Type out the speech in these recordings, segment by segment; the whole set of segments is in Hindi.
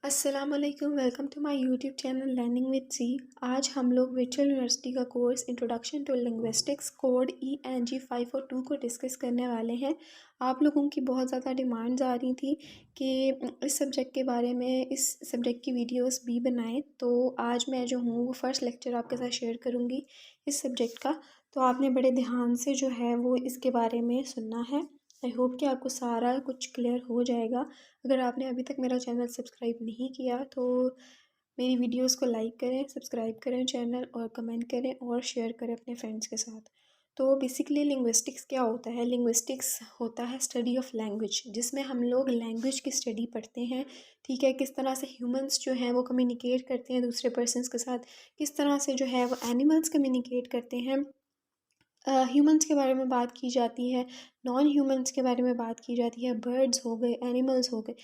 अस्सलाम वालेकुम, welcome to my YouTube channel learning with C. आज हम लोग वर्चुअल यूनिवर्सिटी का course introduction to linguistics code ENG 542 को डिस्कस करने वाले हैं। आप लोगों की बहुत ज़्यादा डिमांड्स आ रही थी कि इस सब्जेक्ट के बारे में इस सब्जेक्ट की वीडियोस भी बनाएं, तो आज मैं जो हूँ वो फ़र्स्ट लेक्चर आपके साथ शेयर करूँगी इस सब्जेक्ट का। तो आपने बड़े ध्यान से जो है वो इसके बारे में सुनना है। आई होप कि आपको सारा कुछ क्लियर हो जाएगा। अगर आपने अभी तक मेरा चैनल सब्सक्राइब नहीं किया तो मेरी वीडियोस को लाइक करें, सब्सक्राइब करें चैनल और कमेंट करें और शेयर करें अपने फ्रेंड्स के साथ। तो बेसिकली लिंग्विस्टिक्स क्या होता है? लिंग्विस्टिक्स होता है स्टडी ऑफ लैंग्वेज, जिसमें हम लोग लैंग्वेज की स्टडी पढ़ते हैं। ठीक है, किस तरह से ह्यूमंस जो हैं वो कम्युनिकेट करते हैं दूसरे पर्सनस के साथ, किस तरह से जो है वो एनिमल्स कम्युनिकेट करते हैं। ह्यूमंस के बारे में बात की जाती है, नॉन ह्यूमंस के बारे में बात की जाती है, बर्ड्स हो गए, एनिमल्स हो गए,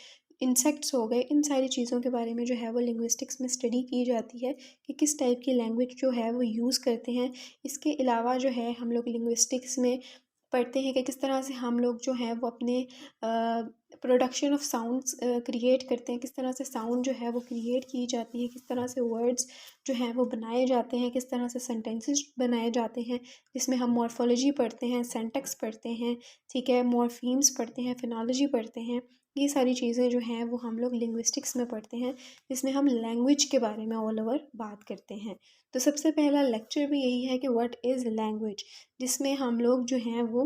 इंसेक्ट्स हो गए, इन सारी चीज़ों के बारे में जो है वो लिंग्विस्टिक्स में स्टडी की जाती है कि किस टाइप की लैंग्वेज जो है वो यूज़ करते हैं। इसके अलावा जो है हम लोग लिंग्विस्टिक्स में पढ़ते हैं कि किस तरह से हम लोग जो हैं वो अपने प्रोडक्शन ऑफ साउंड्स क्रिएट करते हैं, किस तरह से साउंड जो है वो क्रिएट की जाती है, किस तरह से वर्ड्स जो हैं वो बनाए जाते हैं, किस तरह से सेंटेंसेस बनाए जाते हैं, जिसमें हम मॉर्फोलॉजी पढ़ते हैं, सिंटैक्स पढ़ते हैं, ठीक है, मॉर्फीम्स पढ़ते हैं, फिनोलॉजी पढ़ते हैं। ये सारी चीज़ें जो हैं वो हम लोग लिंग्विस्टिक्स में पढ़ते हैं, जिसमें हम लैंग्वेज के बारे में ऑल ओवर बात करते हैं। तो सबसे पहला लेक्चर भी यही है कि व्हाट इज़ लैंग्वेज, जिसमें हम लोग जो हैं वो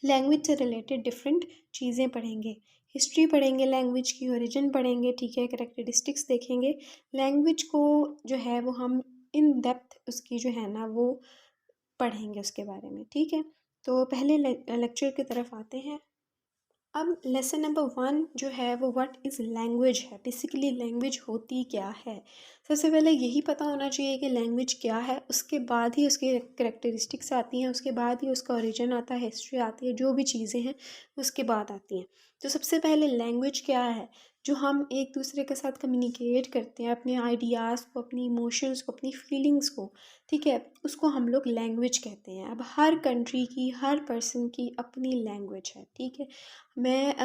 लैंग्वेज से रिलेटेड डिफरेंट चीज़ें पढ़ेंगे। हिस्ट्री पढ़ेंगे, लैंग्वेज की ओरिजिन पढ़ेंगे, ठीक है, कैरेक्टरिस्टिक्स देखेंगे। लैंग्वेज को जो है वो हम इन डेप्थ उसकी जो है ना वो पढ़ेंगे उसके बारे में, ठीक है। तो पहले लेक्चर की तरफ आते हैं। अब लेसन नंबर 1 जो है वो व्हाट इज़ लैंग्वेज है। बेसिकली लैंग्वेज होती क्या है? सबसे पहले यही पता होना चाहिए कि लैंग्वेज क्या है, उसके बाद ही उसकी कैरेक्टरिस्टिक्स आती हैं, उसके बाद ही उसका ओरिजिन आता है, हिस्ट्री आती है, जो भी चीज़ें हैं उसके बाद आती हैं। तो सबसे पहले लैंग्वेज क्या है? जो हम एक दूसरे के साथ कम्युनिकेट करते हैं, अपने आइडियाज़ को, अपनी इमोशंस को, अपनी फीलिंग्स को, ठीक है, उसको हम लोग लैंग्वेज कहते हैं। अब हर कंट्री की, हर पर्सन की अपनी लैंग्वेज है, ठीक है।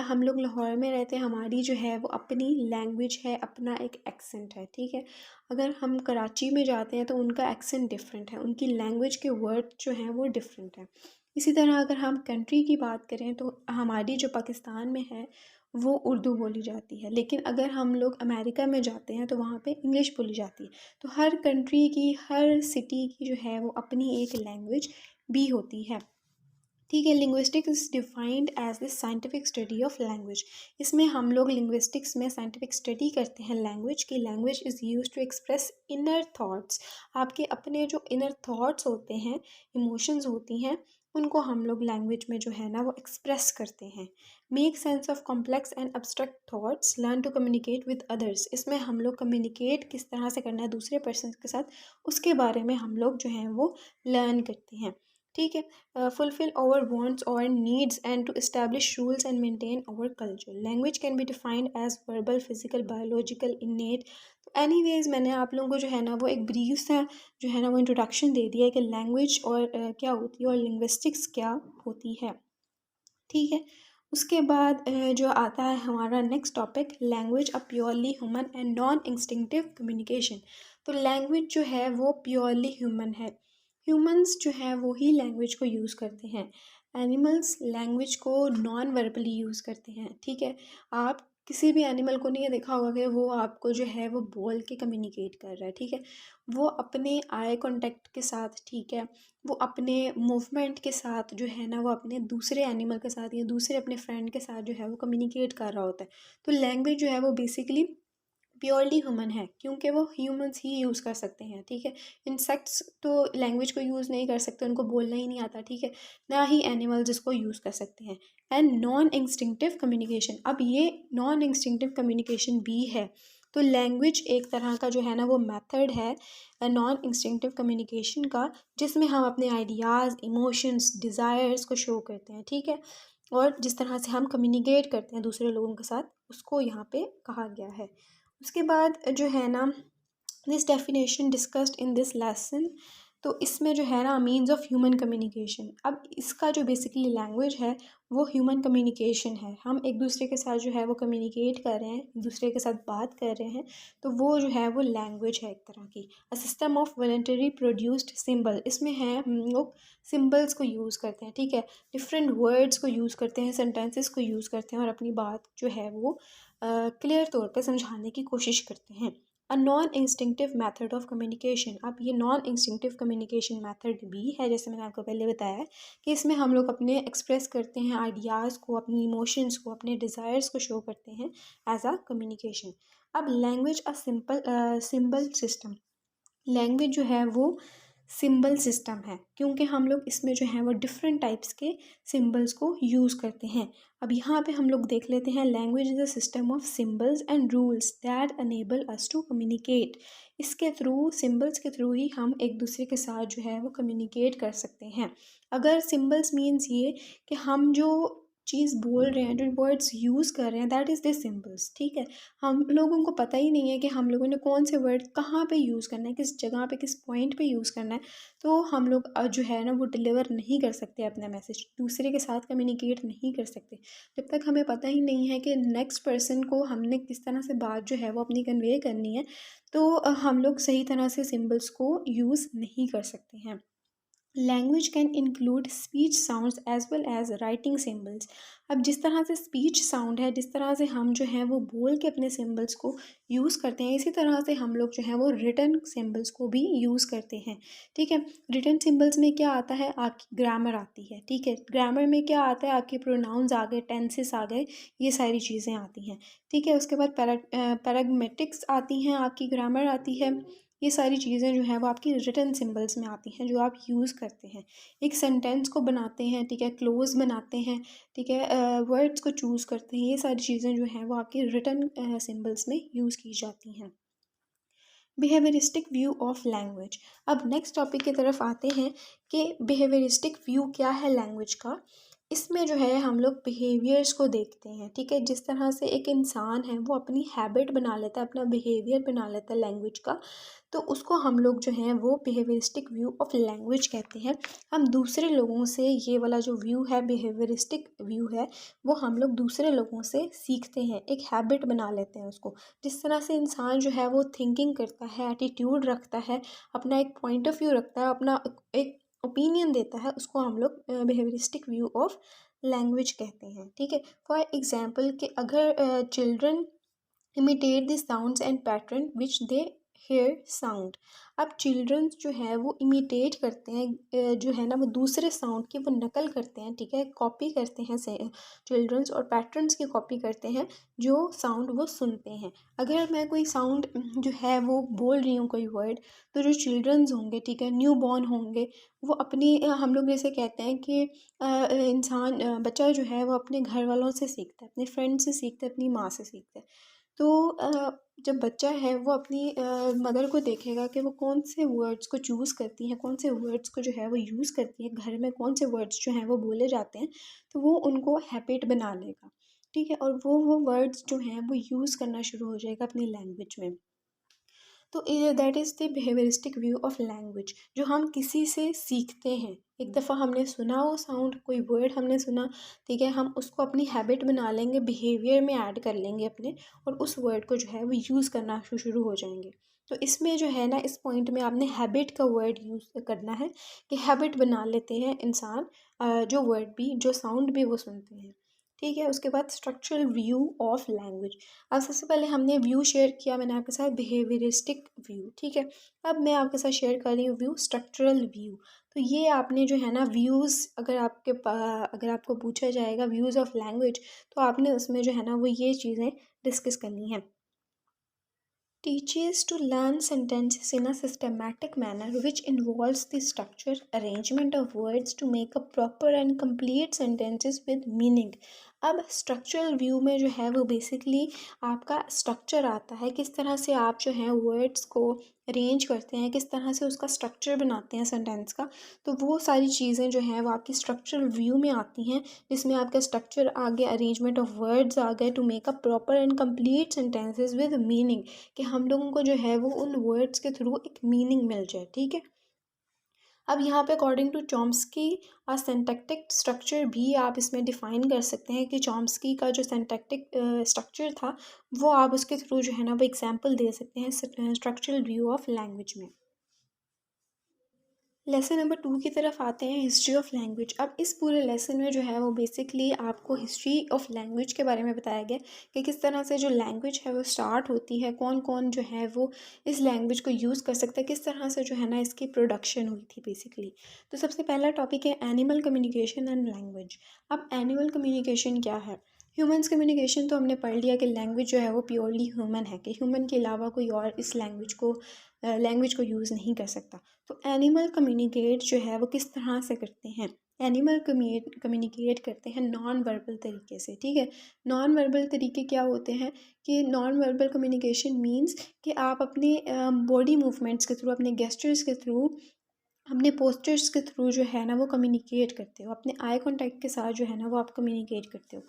हम लोग लाहौर में रहते हैं, हमारी जो है वो अपनी लैंग्वेज है, अपना एक एक्सेंट है, ठीक है। अगर हम कराची में जाते हैं तो उनका एक्सेंट डिफरेंट है, उनकी लैंग्वेज के वर्ड जो हैं वो डिफरेंट है। इसी तरह अगर हम कंट्री की बात करें तो हमारी जो पाकिस्तान में है वो उर्दू बोली जाती है, लेकिन अगर हम लोग अमेरिका में जाते हैं तो वहाँ पे इंग्लिश बोली जाती है। तो हर कंट्री की, हर सिटी की जो है वो अपनी एक लैंग्वेज भी होती है, ठीक है। Linguistics is defined as the scientific study of language. इसमें हम लोग लिंग्विस्टिक्स में साइंटिफिक स्टडी करते हैं लैंग्वेज की। Language is use to express inner thoughts. आपके अपने जो इनर थाट्स होते हैं, इमोशंस होती हैं, उनको हम लोग लैंग्वेज में जो है ना वो एक्सप्रेस करते हैं। Make sense of complex and abstract thoughts, learn to communicate with others. इसमें हम लोग कम्युनिकेट किस तरह से करना है दूसरे पर्सन के साथ, उसके बारे में हम लोग जो हैं वो लर्न करते हैं, ठीक है। Fulfil our wants or needs and to establish rules and maintain our culture. Language can be defined as verbal, physical, biological, innate. तो एनीवेज मैंने आप लोगों को जो है ना वो एक ब्रीफ सा जो है ना वो इंट्रोडक्शन दे दिया है कि लैंग्वेज और क्या होती है और लिंग्विस्टिक्स क्या होती है, ठीक है। उसके बाद जो आता है हमारा next topic, language a purely human and non instinctive communication. तो लैंग्वेज जो है वो प्योरली ह्यूमन है। ह्यूमंस जो है वो ही लैंग्वेज को यूज़ करते हैं, एनिमल्स लैंग्वेज को नॉन वर्बली यूज़ करते हैं, ठीक है। आप किसी भी एनिमल को नहीं देखा होगा कि वो आपको जो है वो बोल के कम्युनिकेट कर रहा है, ठीक है। वो अपने आई कांटेक्ट के साथ, ठीक है, वो अपने मूवमेंट के साथ जो है ना वो अपने दूसरे एनिमल के साथ या दूसरे अपने फ्रेंड के साथ जो है वो कम्युनिकेट कर रहा होता है। तो लैंग्वेज जो है वो बेसिकली प्योरली ह्यूमन है, क्योंकि वो ह्यूमंस ही यूज़ कर सकते हैं, ठीक है। इंसेक्ट्स तो लैंग्वेज को यूज़ नहीं कर सकते, उनको बोलना ही नहीं आता, ठीक है, ना ही एनिमल्स इसको यूज़ कर सकते हैं। एंड नॉन इंस्टिंक्टिव कम्युनिकेशन, अब ये नॉन इंस्टिंक्टिव कम्युनिकेशन भी है। तो लैंग्वेज एक तरह का जो है ना वो मेथड है नॉन इंस्टिंक्टिव कम्युनिकेशन का, जिसमें हम अपने आइडियाज़, इमोशंस, डिज़ायर्स को शो करते हैं, ठीक है। और जिस तरह से हम कम्युनिकेट करते हैं दूसरे लोगों के साथ, उसको यहाँ पे कहा गया है। उसके बाद जो है ना, this definition discussed in this lesson. तो इसमें जो है ना मीन्स ऑफ ह्यूमन कम्युनिकेशन। अब इसका जो बेसिकली लैंग्वेज है वो ह्यूमन कम्युनिकेशन है। हम एक दूसरे के साथ जो है वो कम्युनिकेट कर रहे हैं, एक दूसरे के साथ बात कर रहे हैं, तो वो जो है वो लैंग्वेज है एक तरह की। अ system of voluntary produced symbol, इसमें है हम लोग सिंबल्स को यूज़ करते हैं, ठीक है, डिफरेंट वर्ड्स को यूज़ करते हैं, सेंटेंसेस को यूज़ करते हैं और अपनी बात जो है वो क्लियर तौर पे समझाने की कोशिश करते हैं। A non instinctive method of communication, अब ये नॉन इंस्टिंक्टिव कम्युनिकेशन मैथड भी है, जैसे मैंने आपको पहले बताया है कि इसमें हम लोग अपने एक्सप्रेस करते हैं आइडियाज़ को, अपनी इमोशंस को, अपने डिज़ायर्स को शो करते हैं एज अ कम्युनिकेशन। अब language a simple symbol system, language जो है वो सिंबल सिस्टम है, क्योंकि हम लोग इसमें जो है वो डिफरेंट टाइप्स के सिंबल्स को यूज़ करते हैं। अब यहाँ पे हम लोग देख लेते हैं, language is a system of symbols and rules that enable us to communicate. इसके थ्रू, सिंबल्स के थ्रू ही हम एक दूसरे के साथ जो है वो कम्युनिकेट कर सकते हैं। अगर सिंबल्स मीन्स ये कि हम जो चीज़ बोल रहे हैं, जो वर्ड्स यूज़ कर रहे हैं, दैट इज़ द सिंबल्स, ठीक है। हम लोगों को पता ही नहीं है कि हम लोगों ने कौन से वर्ड कहाँ पे यूज़ करना है, किस जगह पे, किस पॉइंट पे यूज़ करना है, तो हम लोग जो है ना वो डिलीवर नहीं कर सकते अपना मैसेज, दूसरे के साथ कम्युनिकेट नहीं कर सकते जब तक हमें पता ही नहीं है कि नेक्स्ट पर्सन को हमने किस तरह से बात जो है वो अपनी कन्वे करनी है। तो हम लोग सही तरह से सिंबल्स को यूज़ नहीं कर सकते हैं। Language can include speech sounds as well as writing symbols. अब जिस तरह से स्पीच साउंड है, जिस तरह से हम जो है वो बोल के अपने सिम्बल्स को यूज़ करते हैं, इसी तरह से हम लोग जो है वो रिटन सिम्बल्स को भी यूज़ करते हैं, ठीक है। रिटन सिम्बल्स में क्या आता है, आपकी ग्रामर आती है, ठीक है। ग्रामर में क्या आता है, आपके प्रोनाउंस आ गए, टेंसेस आ गए, ये सारी चीज़ें आती हैं, ठीक है। उसके बाद पैराग्मेटिक्स आती हैं, आपकी ग्रामर आती है, ये सारी चीज़ें जो हैं वो आपकी रिटन सिंबल्स में आती हैं जो आप यूज़ करते हैं, एक सेंटेंस को बनाते हैं, ठीक है, क्लोज बनाते हैं, ठीक है, वर्ड्स को चूज़ करते हैं, ये सारी चीज़ें जो हैं वो आपकी रिटन सिंबल्स में यूज़ की जाती हैं। बिहेवियरिस्टिक व्यू ऑफ लैंग्वेज, अब नेक्स्ट टॉपिक की तरफ आते हैं कि बिहेवियरिस्टिक व्यू क्या है लैंग्वेज का। इसमें जो है हम लोग बिहेवियर्स को देखते हैं, ठीक है, जिस तरह से एक इंसान है वो अपनी हैबिट बना लेता है, अपना बिहेवियर बना लेता है लैंग्वेज का, तो उसको हम लोग जो हैं वो बिहेवियरिस्टिक व्यू ऑफ लैंग्वेज कहते हैं। हम दूसरे लोगों से ये वाला जो व्यू है, बिहेवियरिस्टिक व्यू है, वो हम लोग दूसरे लोगों से सीखते हैं, एक हैबिट बना लेते हैं उसको। जिस तरह से इंसान जो है वो थिंकिंग करता है, एटीट्यूड रखता है, अपना एक पॉइंट ऑफ व्यू रखता है, अपना एक ओपिनियन देता है, उसको हम लोग बिहेवियरिस्टिक व्यू ऑफ लैंग्वेज कहते हैं, ठीक है। फॉर एग्जाम्पल कि अगर children imitate the sounds and pattern which they hear sound, अब चिल्ड्रंस जो है वो इमिटेट करते हैं, जो है ना वो दूसरे साउंड की वो नकल करते हैं, ठीक है, कॉपी करते हैं चिल्ड्रंस, और पैटर्न्स की कॉपी करते हैं जो साउंड वो सुनते हैं। अगर मैं कोई साउंड जो है वो बोल रही हूँ कोई वर्ड, तो जो चिल्ड्रंस होंगे, ठीक है, न्यू बॉर्न होंगे, वो अपनी हम लोग जैसे कहते हैं कि बच्चा जो है वो अपने घर वालों से सीखता है, अपने फ्रेंड से सीखता है, अपनी माँ से सीखता है। तो जब बच्चा है वो अपनी मदर को देखेगा कि वो कौन से वर्ड्स को चूज़ करती हैं, कौन से वर्ड्स को जो है वो यूज़ करती है, घर में कौन से वर्ड्स जो हैं वो बोले जाते हैं, तो वो उनको हैबिट बना लेगा, ठीक है, और वो वर्ड्स जो हैं वो यूज़ करना शुरू हो जाएगा अपनी लैंग्वेज में। तो that is the behaviouristic view of language, जो हम किसी से सीखते हैं। एक दफ़ा हमने सुना वो साउंड, कोई वर्ड हमने सुना, ठीक है, हम उसको अपनी हैबिट बना लेंगे, बिहेवियर में ऐड कर लेंगे अपने, और उस वर्ड को जो है वो यूज़ करना शुरू हो जाएंगे। तो इसमें जो है ना, इस पॉइंट में आपने हैबिट का वर्ड यूज़ करना है कि हैबिट बना लेते हैं इंसान, जो वर्ड भी, जो साउंड भी वो सुनते हैं, ठीक है। उसके बाद स्ट्रक्चरल व्यू ऑफ लैंग्वेज, अब सबसे पहले हमने व्यू शेयर किया मैंने आपके साथ, बिहेवियरिस्टिक व्यू, ठीक है। अब मैं आपके साथ शेयर कर रही हूँ व्यू, स्ट्रक्चरल व्यू। तो ये आपने जो है ना व्यूज़, अगर आपको पूछा जाएगा व्यूज़ ऑफ लैंग्वेज, तो आपने उसमें जो है ना वो ये चीज़ें डिस्कस करनी है। Teaches to learn sentences in a systematic manner which involves the structure, arrangement of words to make a proper and complete sentences with meaning। अब स्ट्रक्चरल व्यू में जो है वो बेसिकली आपका स्ट्रक्चर आता है, किस तरह से आप जो है वर्ड्स को अरेंज करते हैं, किस तरह से उसका स्ट्रक्चर बनाते हैं सेंटेंस का, तो वो सारी चीज़ें जो हैं वो आपकी स्ट्रक्चरल व्यू में आती हैं, जिसमें आपका स्ट्रक्चर आ गया, अरेंजमेंट ऑफ वर्ड्स आ गए, to make a proper and complete sentences with meaning, कि हम लोगों को जो है वो उन वर्ड्स के थ्रू एक मीनिंग मिल जाए, ठीक है। अब यहाँ पे according to Chomsky syntactic structure भी आप इसमें डिफ़ाइन कर सकते हैं कि चॉम्स्की का जो सिंटैक्टिक स्ट्रक्चर था वो आप उसके थ्रू जो है ना वो एग्जांपल दे सकते हैं स्ट्रक्चरल व्यू ऑफ लैंग्वेज में। लेसन नंबर 2 की तरफ आते हैं, हिस्ट्री ऑफ लैंग्वेज। अब इस पूरे लेसन में जो है वो बेसिकली आपको हिस्ट्री ऑफ लैंग्वेज के बारे में बताया गया कि किस तरह से जो लैंग्वेज है वो स्टार्ट होती है, कौन कौन जो है वो इस लैंग्वेज को यूज़ कर सकता है, किस तरह से जो है ना इसकी प्रोडक्शन हुई थी बेसिकली। तो सबसे पहला टॉपिक है एनिमल कम्युनिकेशन एंड लैंग्वेज। अब एनिमल कम्युनिकेशन क्या है? ह्यूमन्स कम्युनिकेशन तो हमने पढ़ लिया कि लैंग्वेज जो है वो प्योरली ह्यूमन है, कि ह्यूमन के अलावा कोई और इस लैंग्वेज को यूज़ नहीं कर सकता। तो एनिमल कम्युनिकेट जो है वो किस तरह से करते हैं? एनिमल कम्युनिकेट करते हैं नॉन वर्बल तरीके से, ठीक है। नॉन वर्बल तरीके क्या होते हैं कि नॉन वर्बल कम्युनिकेशन मीन्स कि आप अपने बॉडी मूवमेंट्स के थ्रू, अपने गेस्चर्स के थ्रू, अपने पोस्चर्स के थ्रू जो है ना वो कम्युनिकेट करते हो, अपने आई कांटेक्ट के साथ जो है ना वो आप कम्युनिकेट करते हो।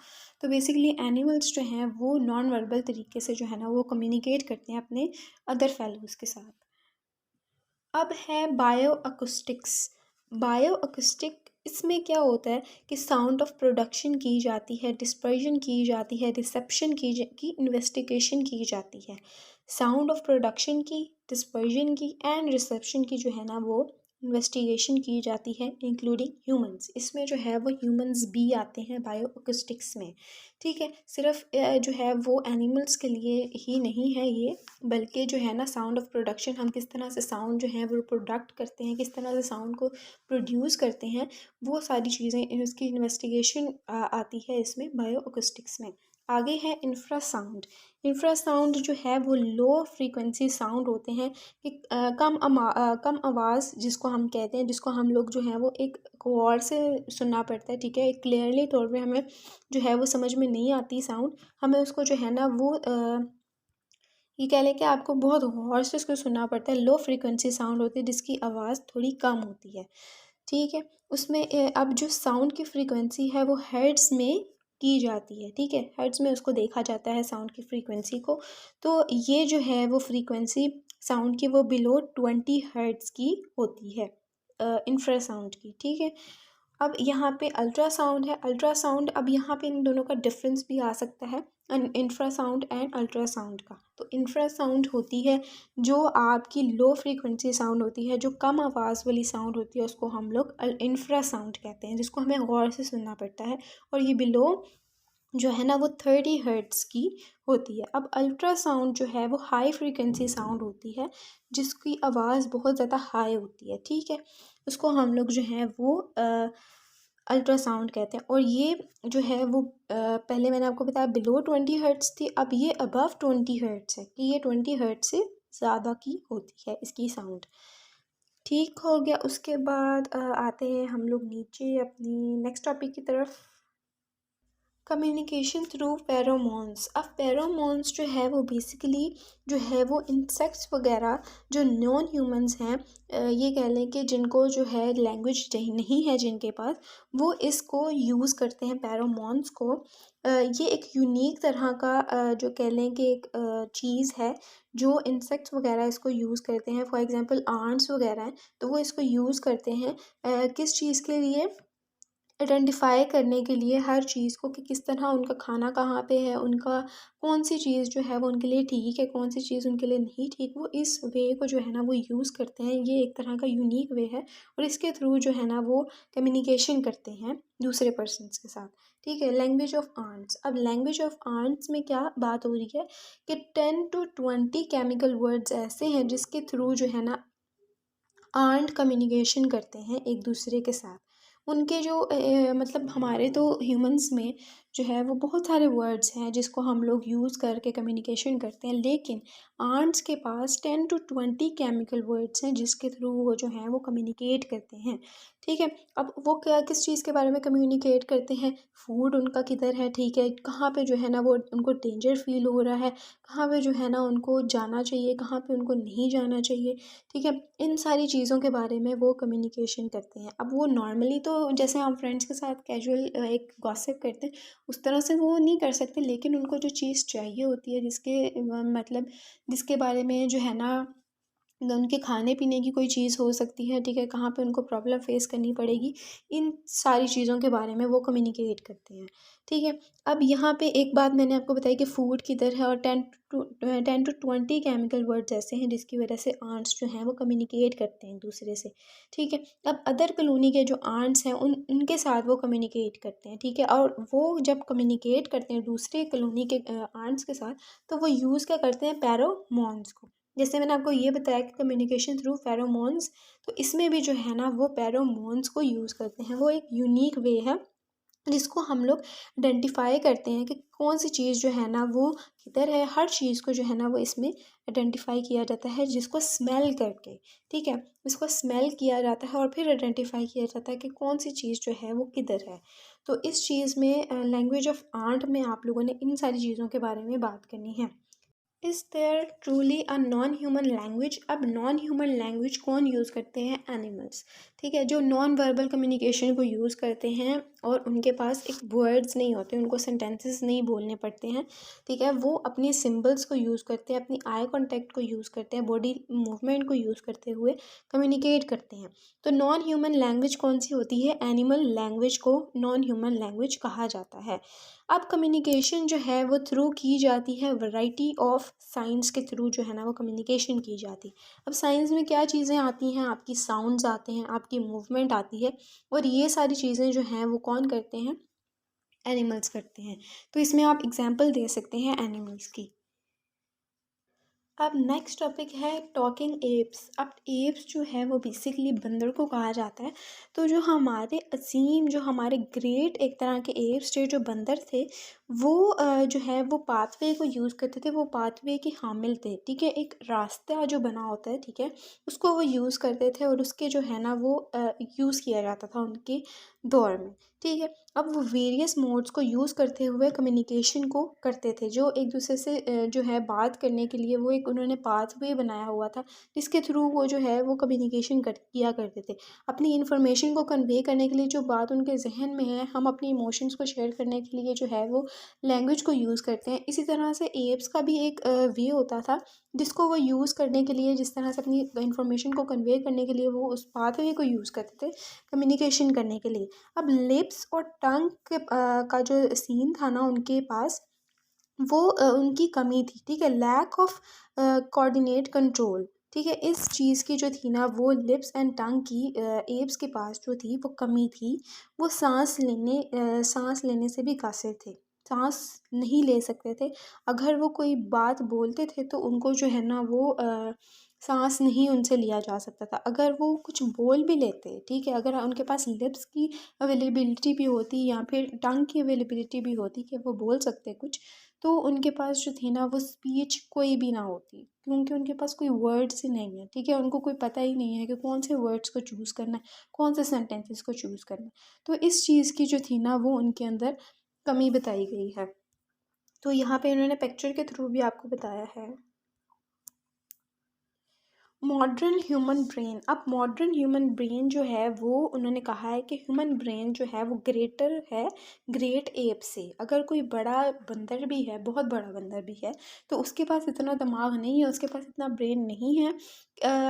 तो बेसिकली एनिमल्स जो हैं वो नॉन वर्बल तरीके से जो है ना वो कम्युनिकेट करते हैं अपने अदर फेलोज़ के साथ। अब है बायो अकुस्टिक्स। बायो अकुस्टिक इसमें क्या होता है कि साउंड ऑफ प्रोडक्शन की जाती है, डिस्पर्जन की जाती है, रिसेप्शन की इन्वेस्टिगेशन की जाती है। साउंड ऑफ प्रोडक्शन की, डिस्पर्जन की एंड रिसेप्शन की जो है ना वो इन्वेस्टिगेशन की जाती है, इंक्लूडिंग ह्यूमंस। इसमें जो है वो ह्यूमंस भी आते हैं बायो अकुस्टिक्स में, ठीक है। सिर्फ जो है वो एनिमल्स के लिए ही नहीं है ये, बल्कि जो है ना साउंड ऑफ प्रोडक्शन, हम किस तरह से साउंड जो है वो प्रोडक्ट करते हैं, किस तरह से साउंड को प्रोड्यूस करते हैं, वो सारी चीज़ें उसकी इन्वेस्टिगेशन आती है इसमें बायो अकुस्टिक्स में। आगे है इंफ्रासाउंड। इंफ्रासाउंड जो है वो लो फ्रीक्वेंसी साउंड होते हैं कि कम आवाज़ जिसको हम कहते हैं, जिसको हम लोग जो है वो एक गौर से सुनना पड़ता है, ठीक है। एक क्लियरली तौर पे हमें जो है वो समझ में नहीं आती साउंड, हमें उसको जो है ना वो ये कह लें कि आपको बहुत गौर से उसको सुनना पड़ता है। लो फ्रीक्वेंसी साउंड होती है जिसकी आवाज़ थोड़ी कम होती है, ठीक है। उसमें अब जो साउंड की फ्रीक्वेंसी है वो हर्ट्ज़ में की जाती है, ठीक है। हर्ट्ज़ में उसको देखा जाता है साउंड की फ्रीक्वेंसी को। तो ये जो है वो फ्रीक्वेंसी साउंड की वो बिलो 20 हर्ट्ज़ की होती है, इंफ्रासाउंड की, ठीक है। अब यहाँ पे अल्ट्रासाउंड है। अल्ट्रासाउंड, अब यहाँ पे इन दोनों का डिफरेंस भी आ सकता है, इंफ्रासाउंड एंड अल्ट्रासाउंड का। तो इंफ्रासाउंड होती है जो आपकी लो फ्रीक्वेंसी साउंड होती है, जो कम आवाज़ वाली साउंड होती है, उसको हम लोग इंफ्रासाउंड कहते हैं, जिसको हमें गौर से सुनना पड़ता है। और ये बिलो जो है ना वो 30 हर्ट्ज़ की होती है। अब अल्ट्रासाउंड जो है वो हाई फ्रीक्वेंसी साउंड होती है, जिसकी आवाज़ बहुत ज़्यादा हाई होती है, ठीक है। उसको हम लोग जो है वो अल्ट्रासाउंड कहते हैं। और ये जो है वो पहले मैंने आपको बताया बिलो 20 हर्ट्ज़ थी, अब ये अबव 20 हर्ट्ज़ है, कि ये 20 हर्ट्ज़ से ज़्यादा की होती है इसकी साउंड, ठीक हो गया। उसके बाद आते हैं हम लोग नीचे अपनी नेक्स्ट टॉपिक की तरफ, कम्युनिकेशन थ्रू फेरोमोन्स। अब फेरोमोन्स जो है वो बेसिकली जो है वो इंसेक्ट्स वगैरह जो नॉन ह्यूमंस हैं, ये कह लें कि जिनको जो है लैंग्वेज नहीं है जिनके पास, वो इसको यूज़ करते हैं फेरोमोन्स को। ये एक यूनिक तरह का जो कह लें कि एक चीज़ है जो इंसेक्ट्स वगैरह इसको यूज़ करते हैं। फॉर एग्जांपल आंट्स वगैरह हैं तो वो इसको यूज़ करते हैं किस चीज़ के लिए? आइडेंटिफ़ाई करने के लिए हर चीज़ को, कि किस तरह उनका खाना कहाँ पे है, उनका कौन-सी चीज़ जो है वो उनके लिए ठीक है, कौन-सी चीज़ उनके लिए नहीं ठीक, वो इस वे को जो है ना वो यूज़ करते हैं। ये एक तरह का यूनिक वे है और इसके थ्रू जो है ना वो कम्युनिकेशन करते हैं दूसरे पर्सन्स के साथ, ठीक है। Language of ants. अब लैंग्वेज ऑफ आंट्स में क्या बात हो रही है कि 10 टू 20 केमिकल वर्ड्स ऐसे हैं जिसके थ्रू जो है ना आंट कम्युनिकेशन करते हैं एक दूसरे के साथ। उनके जो मतलब हमारे तो ह्यूमंस में जो है वो बहुत सारे वर्ड्स हैं जिसको हम लोग यूज़ करके कम्युनिकेशन करते हैं, लेकिन आंट्स के पास 10 टू 20 केमिकल वर्ड्स हैं जिसके थ्रू वो जो हैं वो कम्युनिकेट करते हैं, ठीक है। अब वो क्या किस चीज़ के बारे में कम्युनिकेट करते हैं? फूड उनका किधर है, ठीक है, कहाँ पे जो है ना वो उनको डेंजर फ़ील हो रहा है, कहाँ पे जो है ना उनको जाना चाहिए, कहाँ पे उनको नहीं जाना चाहिए, ठीक है। इन सारी चीज़ों के बारे में वो कम्युनिकेशन करते हैं। अब वो नॉर्मली तो जैसे हम फ्रेंड्स के साथ कैजुअल एक गॉसिप करते हैं, उस तरह से वो नहीं कर सकते, लेकिन उनको जो चीज़ चाहिए होती है जिसके मतलब जिसके बारे में जो है ना उनके खाने पीने की कोई चीज़ हो सकती है, ठीक है, कहाँ पे उनको प्रॉब्लम फेस करनी पड़ेगी, इन सारी चीज़ों के बारे में वो कम्युनिकेट करते हैं, ठीक है। अब यहाँ पे एक बात मैंने आपको बताई कि फूड किधर है, और 10 to 20 केमिकल वर्ड्स ऐसे हैं जिसकी वजह से आंट्स जो हैं वो कम्युनिकेट करते हैं एक दूसरे से, ठीक है। अब अदर कॉलोनी के जो आंट्स हैं उनके साथ वो कम्युनिकेट करते हैं, ठीक है, और वो जब कम्युनिकेट करते हैं दूसरे कॉलोनी के आंट्स के साथ, तो वो यूज़ क्या करते हैं, पैरोमोन्स को। जैसे मैंने आपको ये बताया कि कम्युनिकेशन थ्रू फेरोमोन्स, तो इसमें भी जो है ना वो फेरोमोन्स को यूज़ करते हैं। वो एक यूनिक वे है जिसको हम लोग आइडेंटिफाई करते हैं कि कौन सी चीज़ जो है ना वो किधर है। हर चीज़ को जो है ना वो इसमें आइडेंटिफाई किया जाता है, जिसको स्मेल करके, ठीक है, इसको स्मेल किया जाता है और फिर आइडेंटिफाई किया जाता है कि कौन सी चीज़ जो है वो किधर है। तो इस चीज़ में लैंग्वेज ऑफ आर्ट में आप लोगों ने इन सारी चीज़ों के बारे में बात करनी है। Is there truly a non human language. अब नॉन ह्यूमन लैंग्वेज कौन यूज़ करते हैं, एनिमल्स, ठीक है, जो नॉन वर्बल कम्युनिकेशन को यूज़ करते हैं और उनके पास एक वर्ड्स नहीं होते, उनको सेंटेंसेस नहीं बोलने पड़ते हैं, ठीक है, वो अपने सिम्बल्स को यूज़ करते हैं, अपनी आई कॉन्टेक्ट को यूज़ करते हैं, बॉडी मूवमेंट को यूज़ करते हुए कम्युनिकेट करते हैं। तो नॉन ह्यूमन लैंग्वेज कौन सी होती है, एनिमल लैंग्वेज को नॉन ह्यूमन लैंग्वेज कहा जाता है। अब कम्युनिकेशन जो है वो थ्रू की जाती है, वैरायटी ऑफ साइंस के थ्रू जो है ना वो कम्युनिकेशन की जाती है। अब साइंस में क्या चीज़ें आती हैं, आपकी साउंड्स आते हैं, आपकी मूवमेंट आती है, और ये सारी चीज़ें जो हैं वो कौन करते हैं, एनिमल्स करते हैं। तो इसमें आप एग्जांपल दे सकते हैं एनिमल्स की। अब नेक्स्ट टॉपिक है टॉकिंग एप्स। अब एप्स जो है वो बेसिकली बंदर को कहा जाता है। तो जो हमारे असीम, जो हमारे ग्रेट एक तरह के एप्स थे, जो बंदर थे, वो जो है वो पाथवे को यूज़ करते थे, वो पाथवे के हामिल थे, ठीक है, एक रास्ता जो बना होता है, ठीक है, उसको वो यूज़ करते थे और उसके जो है ना वो यूज़ किया जाता था उनके दौर में, ठीक है। अब वो वेरियस मोड्स को यूज़ करते हुए कम्युनिकेशन को करते थे, जो एक दूसरे से जो है बात करने के लिए वो एक उन्होंने पाथवे बनाया हुआ था, जिसके थ्रू वो जो है वो कम्युनिकेशन किया करते थे। अपनी इन्फॉर्मेशन को कन्वे करने के लिए, जो बात उनके जहन में है, हम अपनी इमोशंस को शेयर करने के लिए जो है वो लैंग्वेज को यूज़ करते हैं। इसी तरह से एप्स का भी एक वे होता था जिसको वो यूज़ करने के लिए, जिस तरह से अपनी इन्फॉर्मेशन को कन्वे करने के लिए वो उस पाथवे को यूज़ करते थे कम्युनिकेशन करने के लिए। अब लिप्स और टंग के का जो सीन था ना उनके पास, वो उनकी कमी थी, ठीक है, लैक ऑफ कोऑर्डिनेट कंट्रोल, ठीक है, इस चीज़ की जो थी ना वो लिप्स एंड टंग की एप्स के पास जो थी वो कमी थी। वो सांस लेने से भी कासिर थे, सांस नहीं ले सकते थे। अगर वो कोई बात बोलते थे तो उनको जो है ना वो सांस नहीं उनसे लिया जा सकता था। अगर वो कुछ बोल भी लेते, ठीक है, अगर उनके पास लिप्स की अवेलेबिलिटी भी होती या फिर टंग की अवेलेबिलिटी भी होती कि वो बोल सकते कुछ, तो उनके पास जो थी ना वो स्पीच कोई भी ना होती, क्योंकि उनके पास कोई वर्ड्स ही नहीं है, ठीक है, उनको कोई पता ही नहीं है कि कौन से वर्ड्स को चूज़ करना है, कौन से सेंटेंसेस को चूज़ करना है। तो इस चीज़ की जो थी ना वो उनके अंदर कमी बताई गई है। तो यहाँ पे उन्होंने पिक्चर के थ्रू भी आपको बताया है। Modern human brain. अब मॉडर्न ह्यूमन ब्रेन जो है वो उन्होंने कहा है कि ह्यूमन ब्रेन जो है वो ग्रेटर है ग्रेट एप से। अगर कोई बड़ा बंदर भी है, बहुत बड़ा बंदर भी है, तो उसके पास इतना दिमाग नहीं है, उसके पास इतना ब्रेन नहीं है।